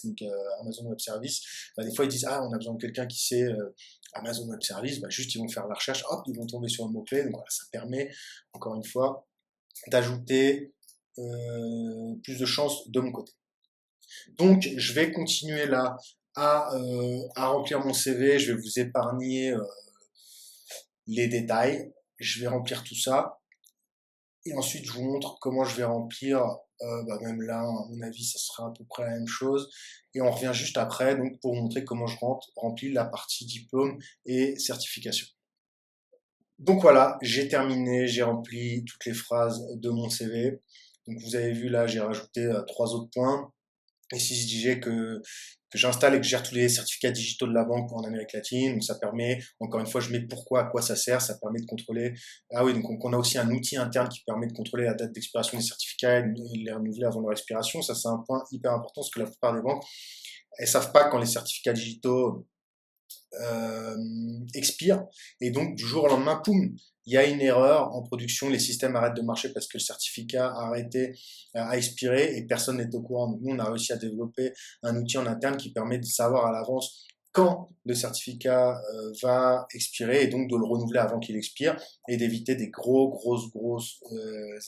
donc Amazon Web Service, des fois ils disent on a besoin de quelqu'un qui sait Amazon Web Service, juste ils vont faire la recherche, hop, ils vont tomber sur un mot-clé, donc voilà, ça permet encore une fois d'ajouter plus de chances de mon côté. Donc je vais continuer là à remplir mon CV, je vais vous épargner les détails. Je vais remplir tout ça. Et ensuite, je vous montre comment je vais remplir. Même là, à mon avis, ça sera à peu près la même chose. Et on revient juste après, donc pour vous montrer comment je remplis la partie diplôme et certification. Donc voilà, j'ai terminé, j'ai rempli toutes les phrases de mon CV. Donc vous avez vu là, j'ai rajouté 3 autres points. Et si je disais que j'installe et que je gère tous les certificats digitaux de la banque en Amérique latine, donc ça permet, encore une fois, je mets pourquoi, à quoi ça sert, ça permet de contrôler. Ah oui, donc on a aussi un outil interne qui permet de contrôler la date d'expiration des certificats et de les renouveler avant leur expiration. Ça, c'est un point hyper important parce que la plupart des banques, elles savent pas quand les certificats digitaux euh, expire. Et donc, du jour au lendemain, poum, il y a une erreur en production, les systèmes arrêtent de marcher parce que le certificat a arrêté, a expiré et personne n'est au courant. Donc, nous, on a réussi à développer un outil en interne qui permet de savoir à l'avance quand le certificat va expirer et donc de le renouveler avant qu'il expire et d'éviter des grosses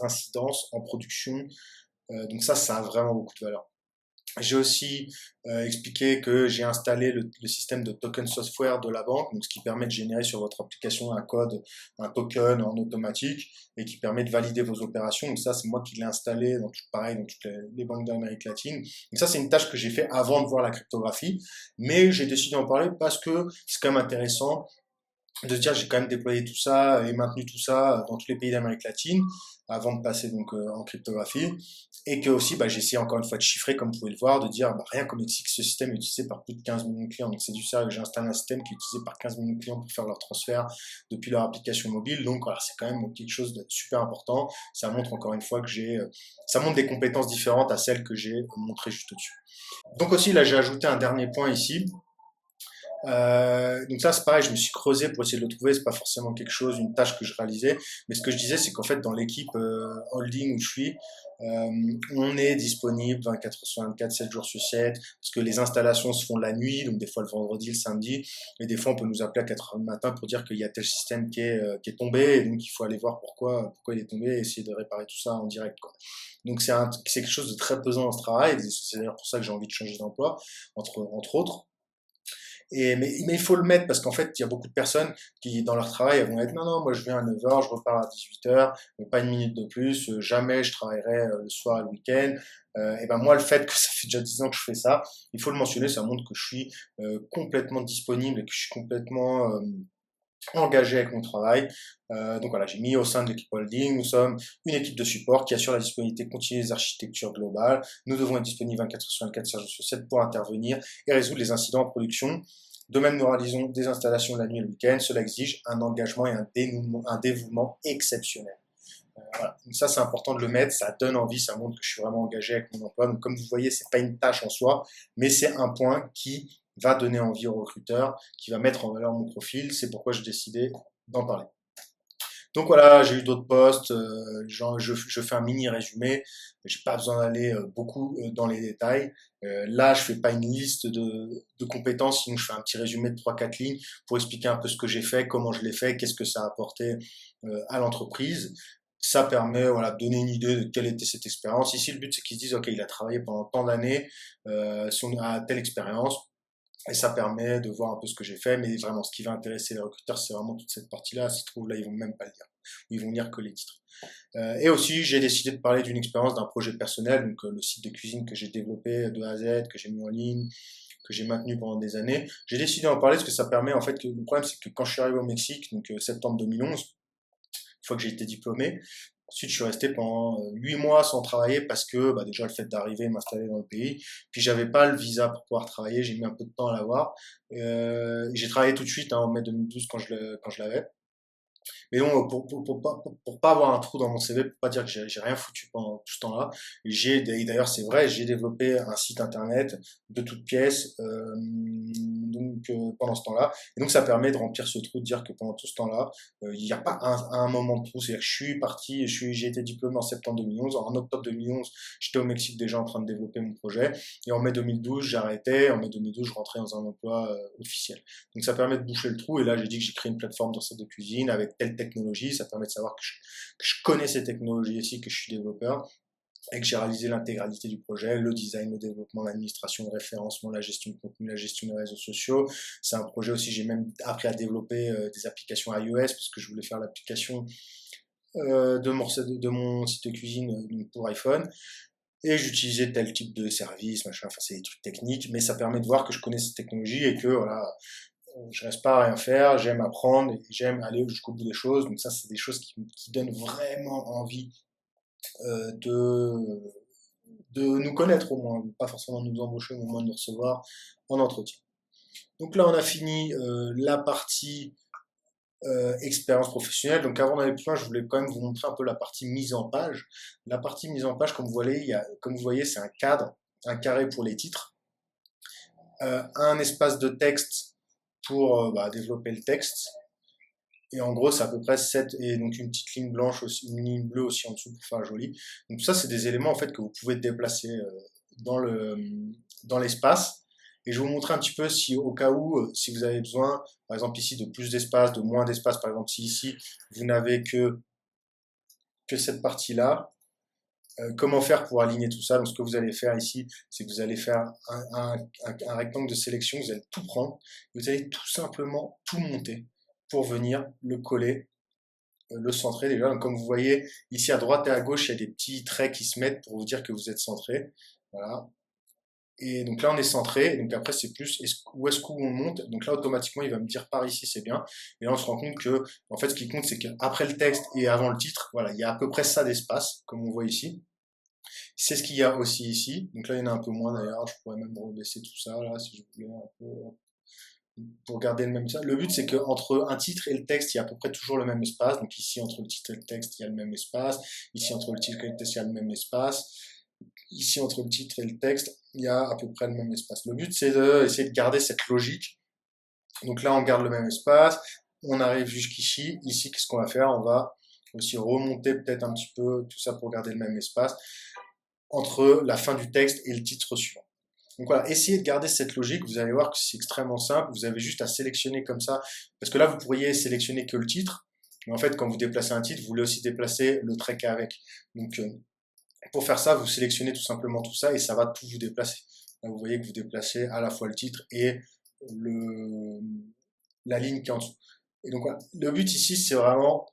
incidences en production. Donc ça a vraiment beaucoup de valeur. J'ai aussi expliqué que j'ai installé le système de token software de la banque, donc ce qui permet de générer sur votre application un code, un token en automatique et qui permet de valider vos opérations. Donc ça, c'est moi qui l'ai installé pareil, dans toutes les banques d'Amérique latine. Donc ça, c'est une tâche que j'ai fait avant de voir la cryptographie, mais j'ai décidé d'en parler parce que c'est quand même intéressant de se dire j'ai quand même déployé tout ça et maintenu tout ça dans tous les pays d'Amérique latine avant de passer donc en cryptographie et que aussi j'ai essayé encore une fois de chiffrer comme vous pouvez le voir de dire rien qu'au Mexique ce système est utilisé par plus de 15 millions de clients donc c'est du sérieux, j'ai installé un système qui est utilisé par 15 millions de clients pour faire leur transfert depuis leur application mobile donc voilà c'est quand même quelque chose de super important, ça montre encore une fois que ça montre des compétences différentes à celles que j'ai montrées juste au-dessus. Donc aussi là j'ai ajouté un dernier point ici. Donc ça, c'est pareil, je me suis creusé pour essayer de le trouver. C'est pas forcément quelque chose, une tâche que je réalisais. Mais ce que je disais, c'est qu'en fait, dans l'équipe holding où je suis, on est disponible 24 heures sur 24, 7 jours sur 7, parce que les installations se font la nuit, donc des fois le vendredi, le samedi, et des fois on peut nous appeler à 4 heures du matin pour dire qu'il y a tel système qui est tombé, et donc il faut aller voir pourquoi il est tombé et essayer de réparer tout ça en direct, quoi. Donc c'est quelque chose de très pesant dans ce travail, et c'est d'ailleurs pour ça que j'ai envie de changer d'emploi, entre autres. Mais il faut le mettre parce qu'en fait, il y a beaucoup de personnes qui, dans leur travail, elles vont être non, non, moi je viens à 9 heures, je repars à 18 heures, mais pas une minute de plus, jamais je travaillerai le soir et le week-end. Et ben moi, le fait que ça fait déjà 10 ans que je fais ça, il faut le mentionner, ça montre que je suis complètement disponible et que je suis complètement engagé avec mon travail. Donc voilà, j'ai mis au sein de l'équipe holding, nous sommes une équipe de support qui assure la disponibilité continue des architectures globales. Nous devons être disponibles 24 heures sur 24, 7 jours sur 7 pour intervenir et résoudre les incidents en production. De même, nous réalisons des installations la nuit et le week-end. Cela exige un engagement et un dévouement exceptionnel. Voilà. Donc ça, c'est important de le mettre. Ça donne envie, ça montre que je suis vraiment engagé avec mon emploi. Donc comme vous voyez, c'est pas une tâche en soi, mais c'est un point qui va donner envie au recruteur, qui va mettre en valeur mon profil. C'est pourquoi j'ai décidé d'en parler. Donc voilà, j'ai eu d'autres postes, je fais un mini résumé, j'ai pas besoin d'aller beaucoup dans les détails. Là, je fais pas une liste de compétences, sinon je fais un petit résumé de 3 4 lignes pour expliquer un peu ce que j'ai fait, comment je l'ai fait, qu'est-ce que ça a apporté à l'entreprise. Ça permet voilà, de donner une idée de quelle était cette expérience. Ici, le but, c'est qu'ils se disent, OK, il a travaillé pendant tant d'années, a telle expérience, et ça permet de voir un peu ce que j'ai fait, mais vraiment, ce qui va intéresser les recruteurs, c'est vraiment toute cette partie-là. Si se trouve, là, ils vont même pas le lire. Ils vont lire que les titres. Et aussi, j'ai décidé de parler d'une expérience, d'un projet personnel, donc le site de cuisine que j'ai développé de A à Z, que j'ai mis en ligne, que j'ai maintenu pendant des années. J'ai décidé d'en parler parce que ça permet, en fait, que le problème, c'est que quand je suis arrivé au Mexique, donc septembre 2011, une fois que j'ai été diplômé, ensuite, je suis resté pendant 8 mois sans travailler parce que déjà le fait d'arriver, m'installer dans le pays, puis j'avais pas le visa pour pouvoir travailler, j'ai mis un peu de temps à l'avoir. J'ai travaillé tout de suite en mai 2012 quand je l'avais. Mais non, pour pas avoir un trou dans mon CV, pour pas dire que j'ai rien foutu pendant tout ce temps-là, et d'ailleurs c'est vrai, j'ai développé un site internet de toutes pièces pendant ce temps-là. Et donc ça permet de remplir ce trou, de dire que pendant tout ce temps-là, il n'y a pas un moment de trou. C'est-à-dire que je suis parti, j'ai été diplômé en septembre 2011. En octobre 2011, j'étais au Mexique déjà en train de développer mon projet. Et en mai 2012, j'arrêtais. En mai 2012, je rentrais dans un emploi officiel. Donc ça permet de boucher le trou. Et là, j'ai dit que j'ai créé une plateforme dans cette de cuisine avec telle technologie. Ça permet de savoir que je connais ces technologies ici, que je suis développeur. et que j'ai réalisé l'intégralité du projet, le design, le développement, l'administration, le référencement, la gestion de contenu, la gestion des réseaux sociaux. C'est un projet aussi, j'ai même appris à développer des applications iOS parce que je voulais faire l'application de mon site de cuisine pour iPhone. Et j'utilisais tel type de service, machin, enfin c'est des trucs techniques, mais ça permet de voir que je connais cette technologie et que voilà, je reste pas à rien faire, j'aime apprendre et j'aime aller jusqu'au bout des choses. Donc ça, c'est des choses qui donnent vraiment envie de nous connaître au moins, pas forcément de nous embaucher, mais au moins de nous recevoir en entretien. Donc là, on a fini la partie expérience professionnelle. Donc avant d'aller plus loin, je voulais quand même vous montrer un peu la partie mise en page. La partie mise en page, comme vous voyez, c'est un cadre, un carré pour les titres, un espace de texte pour développer le texte. Et en gros, c'est à peu près 7 et donc une petite ligne blanche aussi, une ligne bleue aussi en dessous pour faire joli. Donc ça, c'est des éléments en fait que vous pouvez déplacer dans le dans l'espace. Et je vais vous montrer un petit peu si au cas où, si vous avez besoin, par exemple ici, de plus d'espace, de moins d'espace, par exemple si ici vous n'avez que cette partie-là, comment faire pour aligner tout ça. Donc ce que vous allez faire ici, c'est que vous allez faire un rectangle de sélection, vous allez tout prendre, vous allez tout simplement tout monter pour venir le coller, le centrer déjà. Donc, comme vous voyez, ici à droite et à gauche, il y a des petits traits qui se mettent pour vous dire que vous êtes centré. Voilà. Et donc là, on est centré. Donc après, c'est plus où est-ce qu'on monte. Donc là, automatiquement, il va me dire par ici, c'est bien. Et là, on se rend compte que, en fait, ce qui compte, c'est qu'après le texte et avant le titre, voilà, il y a à peu près ça d'espace, comme on voit ici. C'est ce qu'il y a aussi ici. Donc là, il y en a un peu moins d'ailleurs. Je pourrais même rebaisser tout ça, là, si je voulais un peu pour garder le même ça. Le but, c'est qu'entre un titre et le texte, il y a à peu près toujours le même espace. Donc ici, entre le titre et le texte, il y a le même espace. Ici, entre le titre et le texte, il y a le même espace. Ici, entre le titre et le texte, il y a à peu près le même espace. Le but, c'est d'essayer de garder cette logique. Donc là, on garde le même espace. On arrive jusqu'ici. Ici, qu'est-ce qu'on va faire? On va aussi remonter peut-être un petit peu tout ça pour garder le même espace entre la fin du texte et le titre suivant. Donc voilà, essayez de garder cette logique, vous allez voir que c'est extrêmement simple, vous avez juste à sélectionner comme ça, parce que là vous pourriez sélectionner que le titre, mais en fait quand vous déplacez un titre, vous voulez aussi déplacer le trait qu'il y a avec. Donc pour faire ça, vous sélectionnez tout simplement tout ça et ça va tout vous déplacer. Là, vous voyez que vous déplacez à la fois le titre et le, la ligne qui est en dessous. Et donc voilà, le but ici c'est vraiment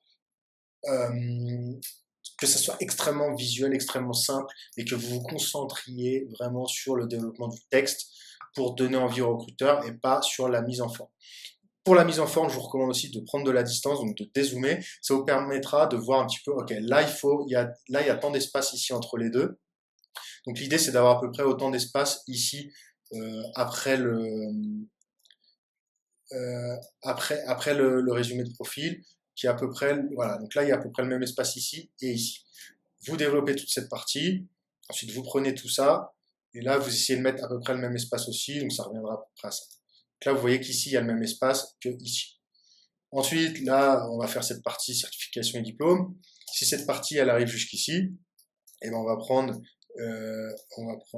que ça soit extrêmement visuel, extrêmement simple, et que vous vous concentriez vraiment sur le développement du texte pour donner envie aux recruteurs et pas sur la mise en forme. Pour la mise en forme, je vous recommande aussi de prendre de la distance, donc de dézoomer. Ça vous permettra de voir un petit peu, ok, là il y a tant d'espace ici entre les deux. Donc l'idée c'est d'avoir à peu près autant d'espace ici après le résumé de profil, qui est à peu près, voilà, donc là il y a à peu près le même espace ici et ici. Vous développez toute cette partie, ensuite vous prenez tout ça, et là vous essayez de mettre à peu près le même espace aussi, donc ça reviendra à peu près à ça. Donc là vous voyez qu'ici il y a le même espace que ici. Ensuite là on va faire cette partie certification et diplôme. Si cette partie elle arrive jusqu'ici, et ben on va prendre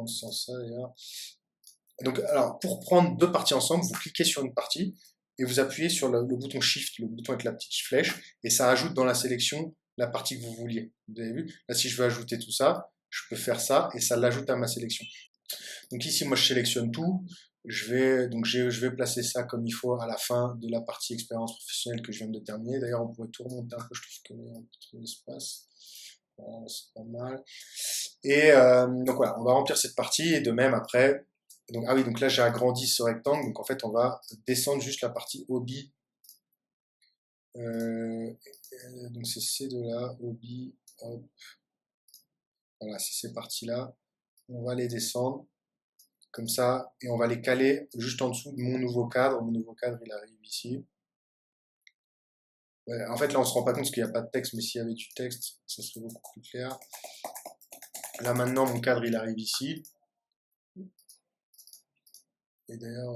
sans ça d'ailleurs. Donc alors pour prendre deux parties ensemble, vous cliquez sur une partie et vous appuyez sur le bouton Shift, le bouton avec la petite flèche, et ça ajoute dans la sélection la partie que vous vouliez. Vous avez vu? Là, si je veux ajouter tout ça, je peux faire ça et ça l'ajoute à ma sélection. Donc ici, moi, je sélectionne tout. Je vais placer ça comme il faut à la fin de la partie expérience professionnelle que je viens de terminer. D'ailleurs, on pourrait tout remonter un peu. Je trouve qu'il y a un peu trop d'espace. Voilà, c'est pas mal. Et donc voilà, on va remplir cette partie et de même après. Donc, ah oui, donc là j'ai agrandi ce rectangle, donc en fait on va descendre juste la partie hobby. Donc c'est ces deux-là, hobby, hop. Voilà, c'est ces parties-là. On va les descendre comme ça et on va les caler juste en dessous de mon nouveau cadre. Mon nouveau cadre il arrive ici. Ouais, en fait là on se rend pas compte parce qu'il n'y a pas de texte, mais s'il y avait du texte, ça serait beaucoup plus clair. Là maintenant mon cadre il arrive ici. Et d'ailleurs,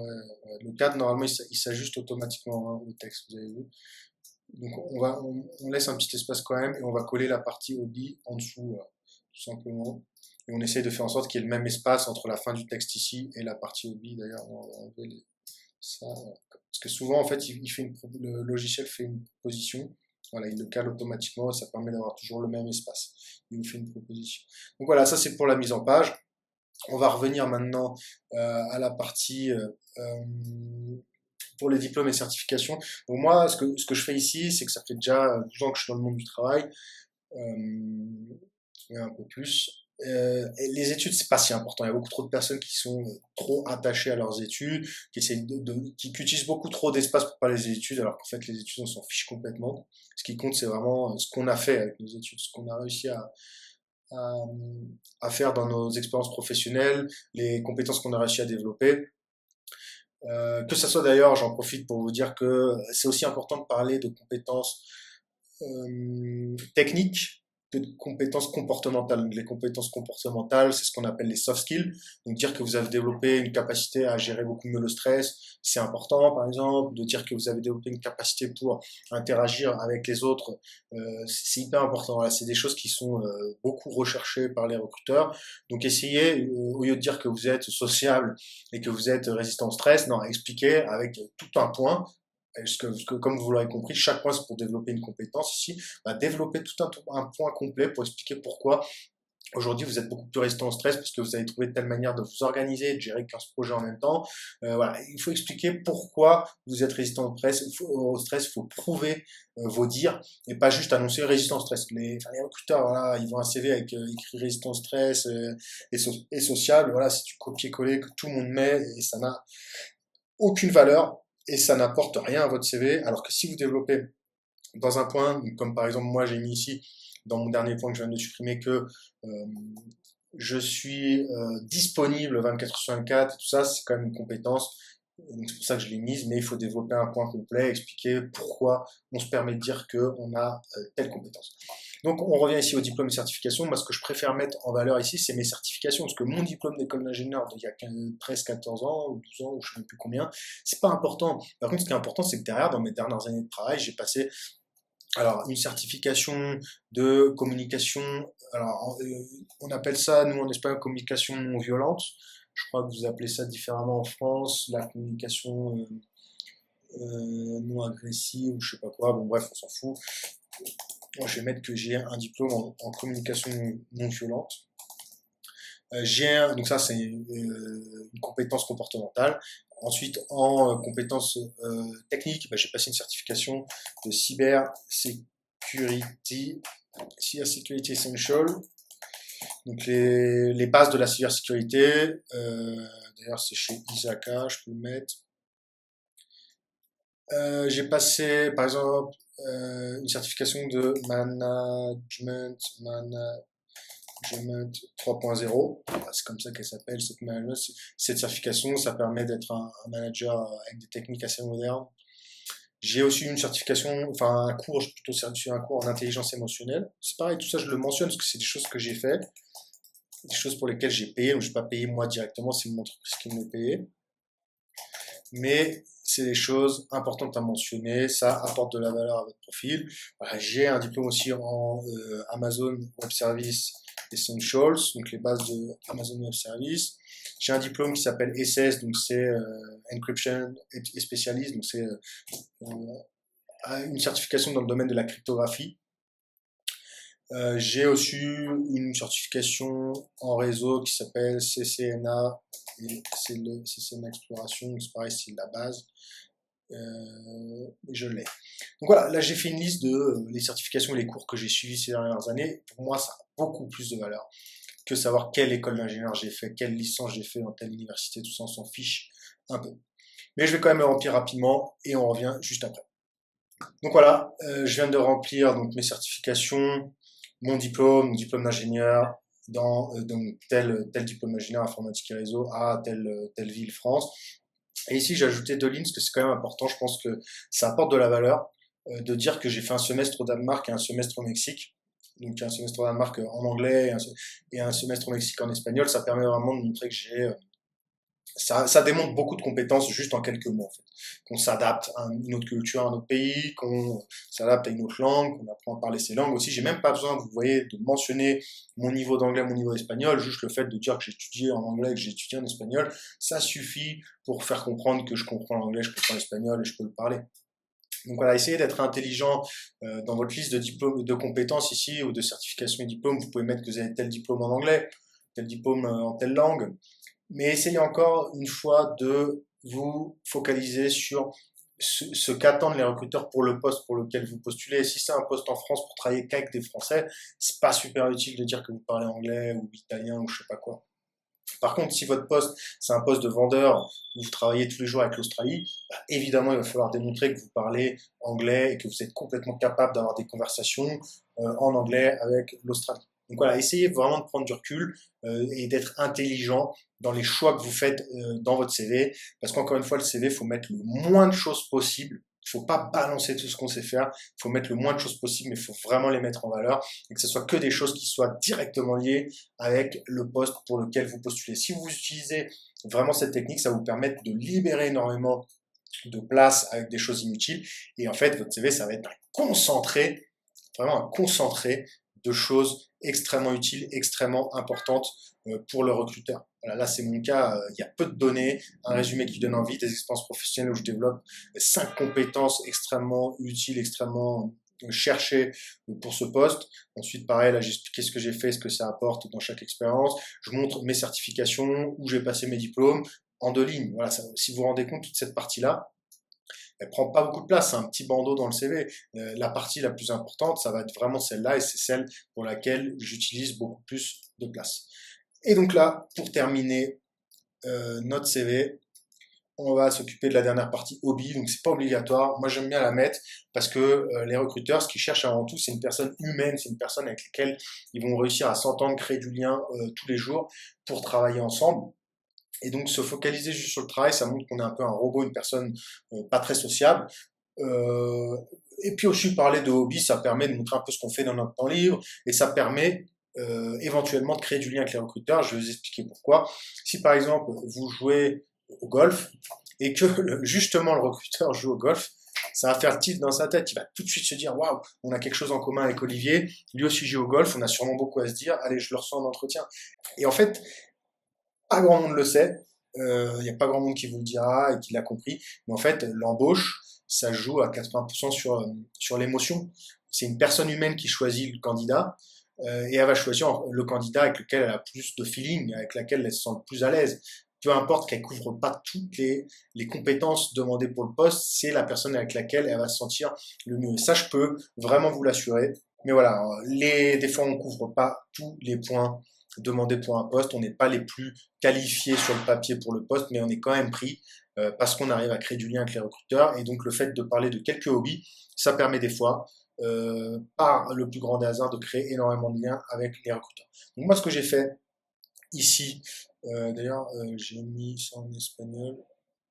le cadre, normalement, il s'ajuste automatiquement au texte, vous avez vu. Donc, on laisse un petit espace quand même et on va coller la partie hobby en dessous, tout simplement. Et on essaye de faire en sorte qu'il y ait le même espace entre la fin du texte ici et la partie hobby. D'ailleurs, on va enlever ça. Parce que souvent, en fait, le logiciel fait une position Voilà, il le cale automatiquement et ça permet d'avoir toujours le même espace. Il vous fait une proposition. Donc voilà, ça c'est pour la mise en page. On va revenir maintenant à la partie pour les diplômes et certifications. Donc moi, ce que je fais ici, c'est que ça fait déjà 12 ans que je suis dans le monde du travail, et un peu plus. Et les études, c'est pas si important. Il y a beaucoup trop de personnes qui sont trop attachées à leurs études, qui essaient qui utilisent beaucoup trop d'espace pour parler des études, alors qu'en fait, les études, on s'en fiche complètement. Ce qui compte, c'est vraiment ce qu'on a fait avec nos études, ce qu'on a réussi à, à faire dans nos expériences professionnelles, les compétences qu'on a réussi à développer. Que ça soit d'ailleurs, j'en profite pour vous dire que c'est aussi important de parler de compétences techniques que de compétences comportementales. Donc, les compétences comportementales, c'est ce qu'on appelle les soft skills. Donc dire que vous avez développé une capacité à gérer beaucoup mieux le stress, c'est important par exemple. De dire que vous avez développé une capacité pour interagir avec les autres, c'est hyper important. Voilà, c'est des choses qui sont beaucoup recherchées par les recruteurs. Donc essayez, au lieu de dire que vous êtes sociable et que vous êtes résistant au stress, non, expliquez avec tout un point. Parce que comme vous l'aurez compris, chaque point c'est pour développer une compétence. Ici, bah, développer tout un point complet pour expliquer pourquoi aujourd'hui vous êtes beaucoup plus résistant au stress parce que vous avez trouvé telle manière de vous organiser, de gérer 15 projets en même temps. Voilà, il faut expliquer pourquoi vous êtes résistant au stress. Il faut prouver vos dires et pas juste annoncer résistant au stress. Les recruteurs, voilà, ils voient un CV avec écrit résistant au stress et sociable. Voilà, c'est du copier-coller que tout le monde met et ça n'a aucune valeur et ça n'apporte rien à votre CV. Alors que si vous développez dans un point, comme par exemple moi j'ai mis ici dans mon dernier point que je viens de supprimer que euh, je suis disponible 24 sur 24, tout ça c'est quand même une compétence. Donc c'est pour ça que je l'ai mise, mais il faut développer un point complet, expliquer pourquoi on se permet de dire qu'on a telle compétence. Donc on revient ici au diplôme et certification. Moi ce que je préfère mettre en valeur ici c'est mes certifications, parce que mon diplôme d'école d'ingénieur d'il y a 13, 14 ans, ou 12 ans, ou je ne sais plus combien, c'est pas important. Par contre ce qui est important c'est que derrière, dans mes dernières années de travail, j'ai passé alors, une certification de communication, alors on appelle ça, nous en Espagne, communication non violente. Je crois que vous appelez ça différemment en France, la communication non agressive ou je sais pas quoi. Bon, bref, on s'en fout. Moi, je vais mettre que j'ai un diplôme en communication non violente. Donc ça, c'est une compétence comportementale. Ensuite, en compétences techniques, bah, j'ai passé une certification de Cyber Security Essential. Donc les bases de la cybersécurité. D'ailleurs, c'est chez Isaka, je peux le mettre. J'ai passé, par exemple, une certification de Management 3.0, c'est comme ça qu'elle s'appelle, cette certification. Ça permet d'être un manager avec des techniques assez modernes. J'ai aussi une certification, enfin un cours, j'ai plutôt un cours en intelligence émotionnelle. C'est pareil, tout ça je le mentionne parce que c'est des choses que j'ai fait, des choses pour lesquelles j'ai payé, donc je n'ai pas payé moi directement, c'est mon entreprise qui me l'a payé. Mais c'est des choses importantes à mentionner, ça apporte de la valeur à votre profil. Voilà, j'ai un diplôme aussi en Amazon Web Service Essentials, donc les bases de Amazon Web Service. J'ai un diplôme qui s'appelle SS, donc c'est Encryption et Specialist, donc c'est une certification dans le domaine de la cryptographie. J'ai aussi une certification en réseau qui s'appelle CCNA, et c'est le CCNA Exploration, c'est pareil, c'est la base. Je l'ai. Donc voilà, là j'ai fait une liste de les certifications et les cours que j'ai suivis ces dernières années. Pour moi, ça a beaucoup plus de valeur que savoir quelle école d'ingénieur j'ai fait, quelle licence j'ai fait dans telle université, tout ça on s'en fiche un peu. Mais je vais quand même le remplir rapidement et on revient juste après. Donc voilà, je viens de remplir donc mes certifications, mon diplôme d'ingénieur dans tel diplôme d'ingénieur informatique et réseau à telle ville France. Et ici, j'ai ajouté 2 lignes parce que c'est quand même important. Je pense que ça apporte de la valeur de dire que j'ai fait un semestre au Danemark et un semestre au Mexique. Donc, un semestre au Danemark en anglais et un semestre au Mexique en espagnol. Ça permet vraiment de montrer que j'ai ça démontre beaucoup de compétences juste en quelques mots, en fait. Qu'on s'adapte à une autre culture, à un autre pays, qu'on s'adapte à une autre langue, qu'on apprend à parler ces langues aussi. J'ai même pas besoin, vous voyez, de mentionner mon niveau d'anglais, mon niveau d'espagnol. Juste le fait de dire que j'ai étudié en anglais, que j'ai étudié en espagnol, ça suffit pour faire comprendre que je comprends l'anglais, je comprends l'espagnol et je peux le parler. Donc voilà, essayez d'être intelligent dans votre liste de diplômes, de compétences ici ou de certifications et diplômes. Vous pouvez mettre que vous avez tel diplôme en anglais, tel diplôme en telle langue. Mais essayez encore une fois de vous focaliser sur ce qu'attendent les recruteurs pour le poste pour lequel vous postulez. Si c'est un poste en France pour travailler qu'avec des Français, c'est pas super utile de dire que vous parlez anglais ou italien ou je sais pas quoi. Par contre, si votre poste, c'est un poste de vendeur où vous travaillez tous les jours avec l'Australie, bah, évidemment, il va falloir démontrer que vous parlez anglais et que vous êtes complètement capable d'avoir des conversations en anglais avec l'Australie. Donc voilà, essayez vraiment de prendre du recul et d'être intelligent dans les choix que vous faites dans votre CV, parce qu'encore une fois, le CV, il faut mettre le moins de choses possible. Il faut pas balancer tout ce qu'on sait faire. Il faut mettre le moins de choses possible, mais il faut vraiment les mettre en valeur et que ce soit que des choses qui soient directement liées avec le poste pour lequel vous postulez. Si vous utilisez vraiment cette technique, ça va vous permettre de libérer énormément de place avec des choses inutiles. Et en fait, votre CV, ça va être un concentré, vraiment un concentré de choses extrêmement utiles, extrêmement importantes pour le recruteur. Voilà, là, c'est mon cas. Il y a peu de données, un résumé qui donne envie, des expériences professionnelles où je développe 5 compétences extrêmement utiles, extrêmement cherchées pour ce poste. Ensuite, pareil, là, j'explique ce que j'ai fait, ce que ça apporte dans chaque expérience. Je montre mes certifications, où j'ai passé mes diplômes, en 2 lignes. Voilà, ça, si vous vous rendez compte, toute cette partie-là, elle prend pas beaucoup de place, c'est un petit bandeau dans le CV. La partie la plus importante, ça va être vraiment celle-là et c'est celle pour laquelle j'utilise beaucoup plus de place. Et donc là, pour terminer notre CV, on va s'occuper de la dernière partie hobby, donc c'est pas obligatoire. Moi j'aime bien la mettre parce que les recruteurs, ce qu'ils cherchent avant tout, c'est une personne humaine, c'est une personne avec laquelle ils vont réussir à s'entendre, créer du lien tous les jours pour travailler ensemble. Et donc se focaliser juste sur le travail, ça montre qu'on est un peu un robot, une personne pas très sociable. Euh, et puis aussi parler de hobby, ça permet de montrer un peu ce qu'on fait dans notre temps libre et ça permet éventuellement de créer du lien avec les recruteurs. Je vais vous expliquer pourquoi. Si par exemple vous jouez au golf et que justement le recruteur joue au golf, ça va faire tilt dans sa tête. Il va tout de suite se dire waouh, on a quelque chose en commun avec Olivier. Lui aussi joue au golf. On a sûrement beaucoup à se dire. Allez, je le ressens en entretien. Et en fait, pas grand monde le sait. Il n'y a pas grand monde qui vous le dira et qui l'a compris. Mais en fait, l'embauche, ça joue à 80% sur l'émotion. C'est une personne humaine qui choisit le candidat et elle va choisir le candidat avec lequel elle a plus de feeling, avec lequel elle se sent le plus à l'aise. Peu importe qu'elle couvre pas toutes les compétences demandées pour le poste, c'est la personne avec laquelle elle va se sentir le mieux. Ça, je peux vraiment vous l'assurer. Mais voilà, des fois, on couvre pas tous les points demandés pour un poste. On n'est pas les plus qualifiés sur le papier pour le poste, mais on est quand même pris parce qu'on arrive à créer du lien avec les recruteurs. Et donc, le fait de parler de quelques hobbies, ça permet des fois, par le plus grand des hasards, de créer énormément de liens avec les recruteurs. Donc, moi, ce que j'ai fait ici, d'ailleurs, j'ai mis ça en espagnol.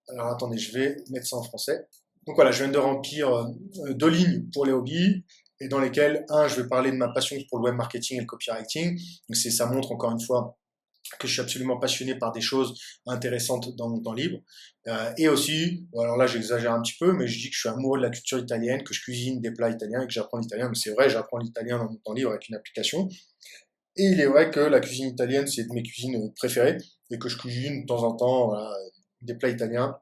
Alors, attendez, je vais mettre ça en français. Donc voilà, je viens de remplir 2 lignes pour les hobbies et dans lesquelles, je vais parler de ma passion pour le web marketing et le copywriting. Donc ça montre encore une fois que je suis absolument passionné par des choses intéressantes dans mon temps libre. Et aussi, alors là j'exagère un petit peu, mais je dis que je suis amoureux de la culture italienne, que je cuisine des plats italiens et que j'apprends l'italien. Mais c'est vrai, j'apprends l'italien dans mon temps libre avec une application. Et il est vrai que la cuisine italienne, c'est de mes cuisines préférées et que je cuisine de temps en temps voilà, des plats italiens.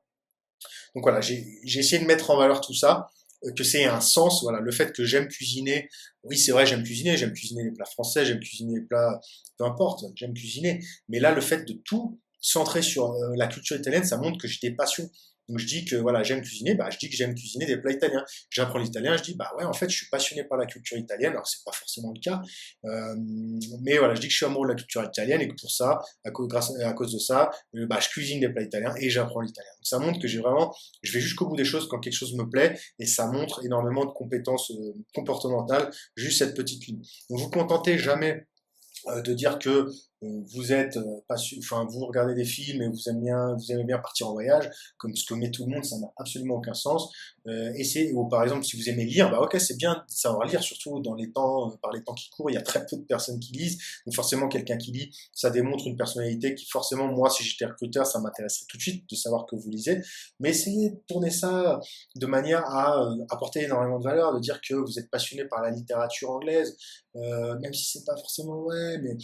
Donc voilà, j'ai essayé de mettre en valeur tout ça, que c'est un sens, voilà, le fait que j'aime cuisiner. Oui, c'est vrai, j'aime cuisiner les plats français, j'aime cuisiner les plats, peu importe, j'aime cuisiner. Mais là, le fait de tout centrer sur la culture italienne, ça montre que j'ai des passions. Donc je dis que voilà, j'aime cuisiner, bah je dis que j'aime cuisiner des plats italiens. J'apprends l'italien, je dis bah ouais, en fait, je suis passionné par la culture italienne. Alors c'est pas forcément le cas, euh, mais voilà, je dis que je suis amoureux de la culture italienne et que pour ça, à cause de ça, bah, je cuisine des plats italiens et j'apprends l'italien. Donc ça montre que je vais jusqu'au bout des choses quand quelque chose me plaît et ça montre énormément de compétences comportementales, juste cette petite ligne. Donc vous contentez jamais de dire que vous êtes pas enfin vous regardez des films et vous aimez bien partir en voyage comme ce que met tout le monde, ça n'a absolument aucun sens. Ou par exemple si vous aimez lire, bah ok c'est bien de savoir lire, surtout dans les temps par les temps qui courent, il y a très peu de personnes qui lisent, donc forcément quelqu'un qui lit, ça démontre une personnalité qui forcément moi si j'étais recruteur ça m'intéresserait tout de suite de savoir que vous lisez, mais essayez de tourner ça de manière à apporter énormément de valeur, de dire que vous êtes passionné par la littérature anglaise, même si c'est pas forcément ouais, mais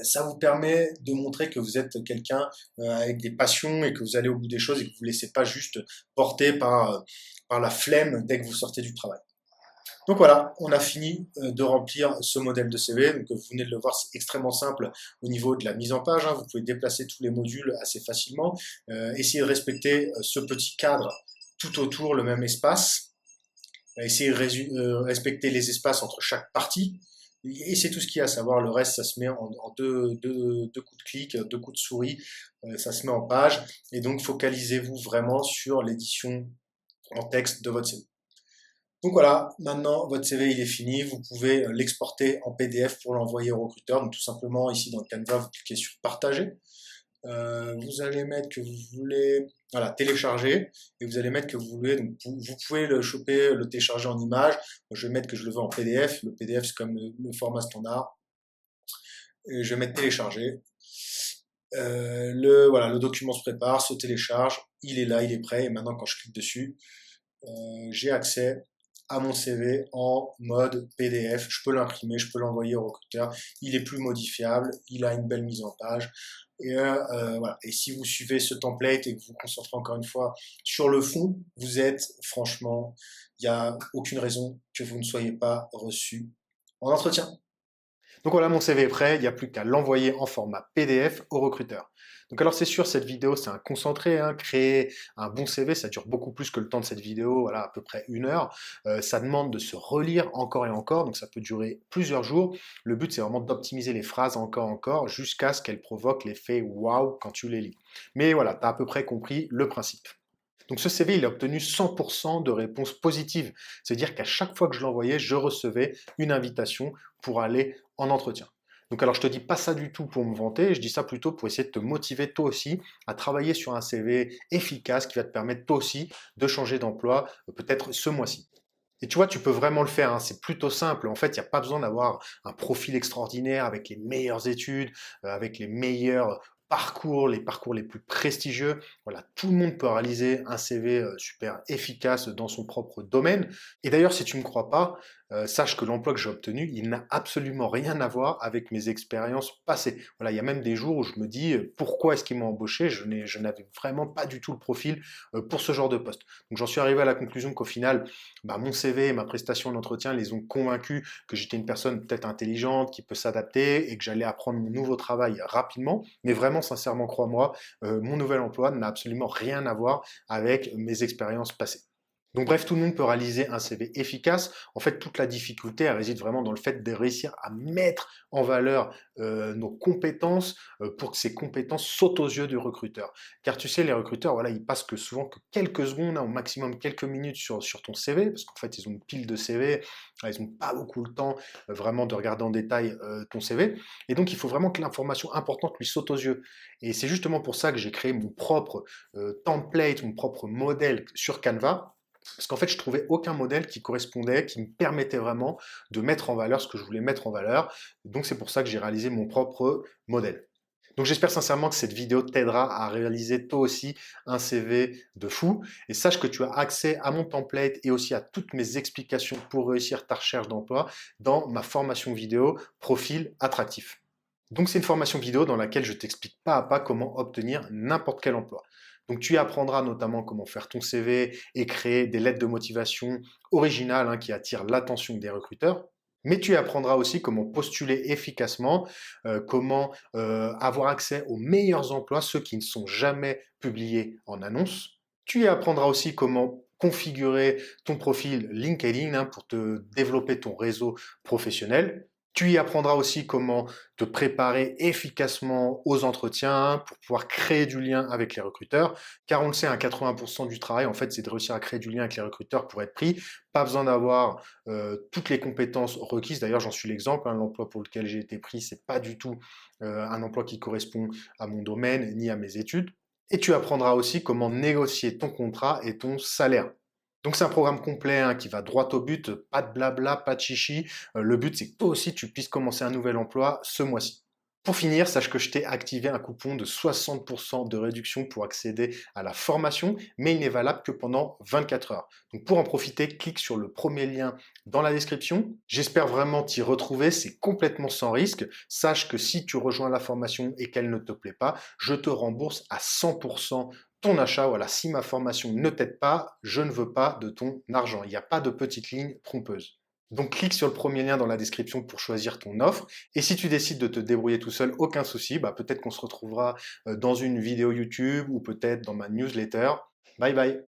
ça vous permet de montrer que vous êtes quelqu'un avec des passions et que vous allez au bout des choses et que vous ne vous laissez pas juste porter par la flemme dès que vous sortez du travail. Donc voilà, on a fini de remplir ce modèle de CV. Donc vous venez de le voir, c'est extrêmement simple au niveau de la mise en page, hein. Vous pouvez déplacer tous les modules assez facilement. Essayez de respecter ce petit cadre tout autour, le même espace. Essayez de respecter les espaces entre chaque partie. Et c'est tout ce qu'il y a à savoir. Le reste, ça se met en deux coups de clic, deux coups de souris. Ça se met en page. Et donc, focalisez-vous vraiment sur l'édition en texte de votre CV. Donc voilà, maintenant votre CV il est fini, vous pouvez l'exporter en PDF pour l'envoyer au recruteur. Donc tout simplement ici dans Canva, vous cliquez sur partager. Vous allez mettre que vous voulez voilà, télécharger et vous allez mettre que vous voulez. Donc vous pouvez le choper, le télécharger en image. Moi, je vais mettre que je le veux en PDF. Le PDF c'est comme le format standard. Et je vais mettre télécharger. Voilà, le document se prépare, se télécharge, il est là, il est prêt. Et maintenant quand je clique dessus, j'ai accès à mon CV en mode PDF. Je peux l'imprimer, je peux l'envoyer au recruteur. Il est plus modifiable, il a une belle mise en page. Et voilà. Et si vous suivez ce template et que vous vous concentrez encore une fois sur le fond, vous êtes franchement, il n'y a aucune raison que vous ne soyez pas reçu en entretien. Donc voilà, mon CV est prêt, il n'y a plus qu'à l'envoyer en format PDF au recruteur. Donc alors c'est sûr, cette vidéo c'est un concentré, hein. Créer un bon CV, ça dure beaucoup plus que le temps de cette vidéo, voilà, à peu près 1 heure. Ça demande de se relire encore et encore, donc ça peut durer plusieurs jours. Le but c'est vraiment d'optimiser les phrases encore et encore jusqu'à ce qu'elles provoquent l'effet waouh quand tu les lis. Mais voilà, tu as à peu près compris le principe. Donc ce CV, il a obtenu 100% de réponses positives. C'est-à-dire qu'à chaque fois que je l'envoyais, je recevais une invitation pour aller en entretien. Donc alors je te dis pas ça du tout pour me vanter, je dis ça plutôt pour essayer de te motiver toi aussi à travailler sur un CV efficace qui va te permettre toi aussi de changer d'emploi peut-être ce mois-ci. Et tu vois, tu peux vraiment le faire, hein, c'est plutôt simple. En fait, il n'y a pas besoin d'avoir un profil extraordinaire avec les meilleures études, avec les meilleurs parcours, les parcours les plus prestigieux. Voilà, tout le monde peut réaliser un CV super efficace dans son propre domaine. Et d'ailleurs, si tu ne me crois pas, sache que l'emploi que j'ai obtenu, il n'a absolument rien à voir avec mes expériences passées. Voilà, il y a même des jours où je me dis pourquoi est-ce qu'ils m'ont embauché? Je n'avais vraiment pas du tout le profil pour ce genre de poste. Donc j'en suis arrivé à la conclusion qu'au final, bah, mon CV et ma prestation d'entretien les ont convaincus que j'étais une personne peut-être intelligente, qui peut s'adapter et que j'allais apprendre mon nouveau travail rapidement. Mais vraiment, sincèrement, crois-moi, mon nouvel emploi n'a absolument rien à voir avec mes expériences passées. Donc bref, tout le monde peut réaliser un CV efficace. En fait, toute la difficulté elle réside vraiment dans le fait de réussir à mettre en valeur nos compétences pour que ces compétences sautent aux yeux du recruteur. Car tu sais, les recruteurs, voilà, ils passent que souvent que quelques secondes, hein, au maximum quelques minutes sur ton CV, parce qu'en fait, ils ont une pile de CV, ils n'ont pas beaucoup le temps vraiment de regarder en détail ton CV. Et donc, il faut vraiment que l'information importante lui saute aux yeux. Et c'est justement pour ça que j'ai créé mon propre template, mon propre modèle sur Canva parce qu'en fait, je trouvais aucun modèle qui correspondait, qui me permettait vraiment de mettre en valeur ce que je voulais mettre en valeur. Donc c'est pour ça que j'ai réalisé mon propre modèle. Donc j'espère sincèrement que cette vidéo t'aidera à réaliser toi aussi un CV de fou. Et sache que tu as accès à mon template et aussi à toutes mes explications pour réussir ta recherche d'emploi dans ma formation vidéo Profil attractif. Donc c'est une formation vidéo dans laquelle je t'explique pas à pas comment obtenir n'importe quel emploi. Donc tu y apprendras notamment comment faire ton CV et créer des lettres de motivation originales hein, qui attirent l'attention des recruteurs. Mais tu y apprendras aussi comment postuler efficacement, comment avoir accès aux meilleurs emplois, ceux qui ne sont jamais publiés en annonce. Tu y apprendras aussi comment configurer ton profil LinkedIn hein, pour te développer ton réseau professionnel. Tu y apprendras aussi comment te préparer efficacement aux entretiens pour pouvoir créer du lien avec les recruteurs. Car on le sait, 80% du travail, en fait, c'est de réussir à créer du lien avec les recruteurs pour être pris. Pas besoin d'avoir toutes les compétences requises. D'ailleurs, j'en suis l'exemple. Hein, l'emploi pour lequel j'ai été pris, c'est pas du tout un emploi qui correspond à mon domaine ni à mes études. Et tu apprendras aussi comment négocier ton contrat et ton salaire. Donc c'est un programme complet hein, qui va droit au but, pas de blabla, pas de chichi. Le but c'est que toi aussi tu puisses commencer un nouvel emploi ce mois-ci. Pour finir, sache que je t'ai activé un coupon de 60% de réduction pour accéder à la formation, mais il n'est valable que pendant 24 heures. Donc pour en profiter, clique sur le premier lien dans la description. J'espère vraiment t'y retrouver, c'est complètement sans risque. Sache que si tu rejoins la formation et qu'elle ne te plaît pas, je te rembourse à 100% ton achat. Voilà, si ma formation ne t'aide pas, je ne veux pas de ton argent. Il n'y a pas de petite ligne trompeuse. Donc clique sur le premier lien dans la description pour choisir ton offre. Et si tu décides de te débrouiller tout seul, aucun souci, peut-être qu'on se retrouvera dans une vidéo YouTube ou peut-être dans ma newsletter. Bye bye.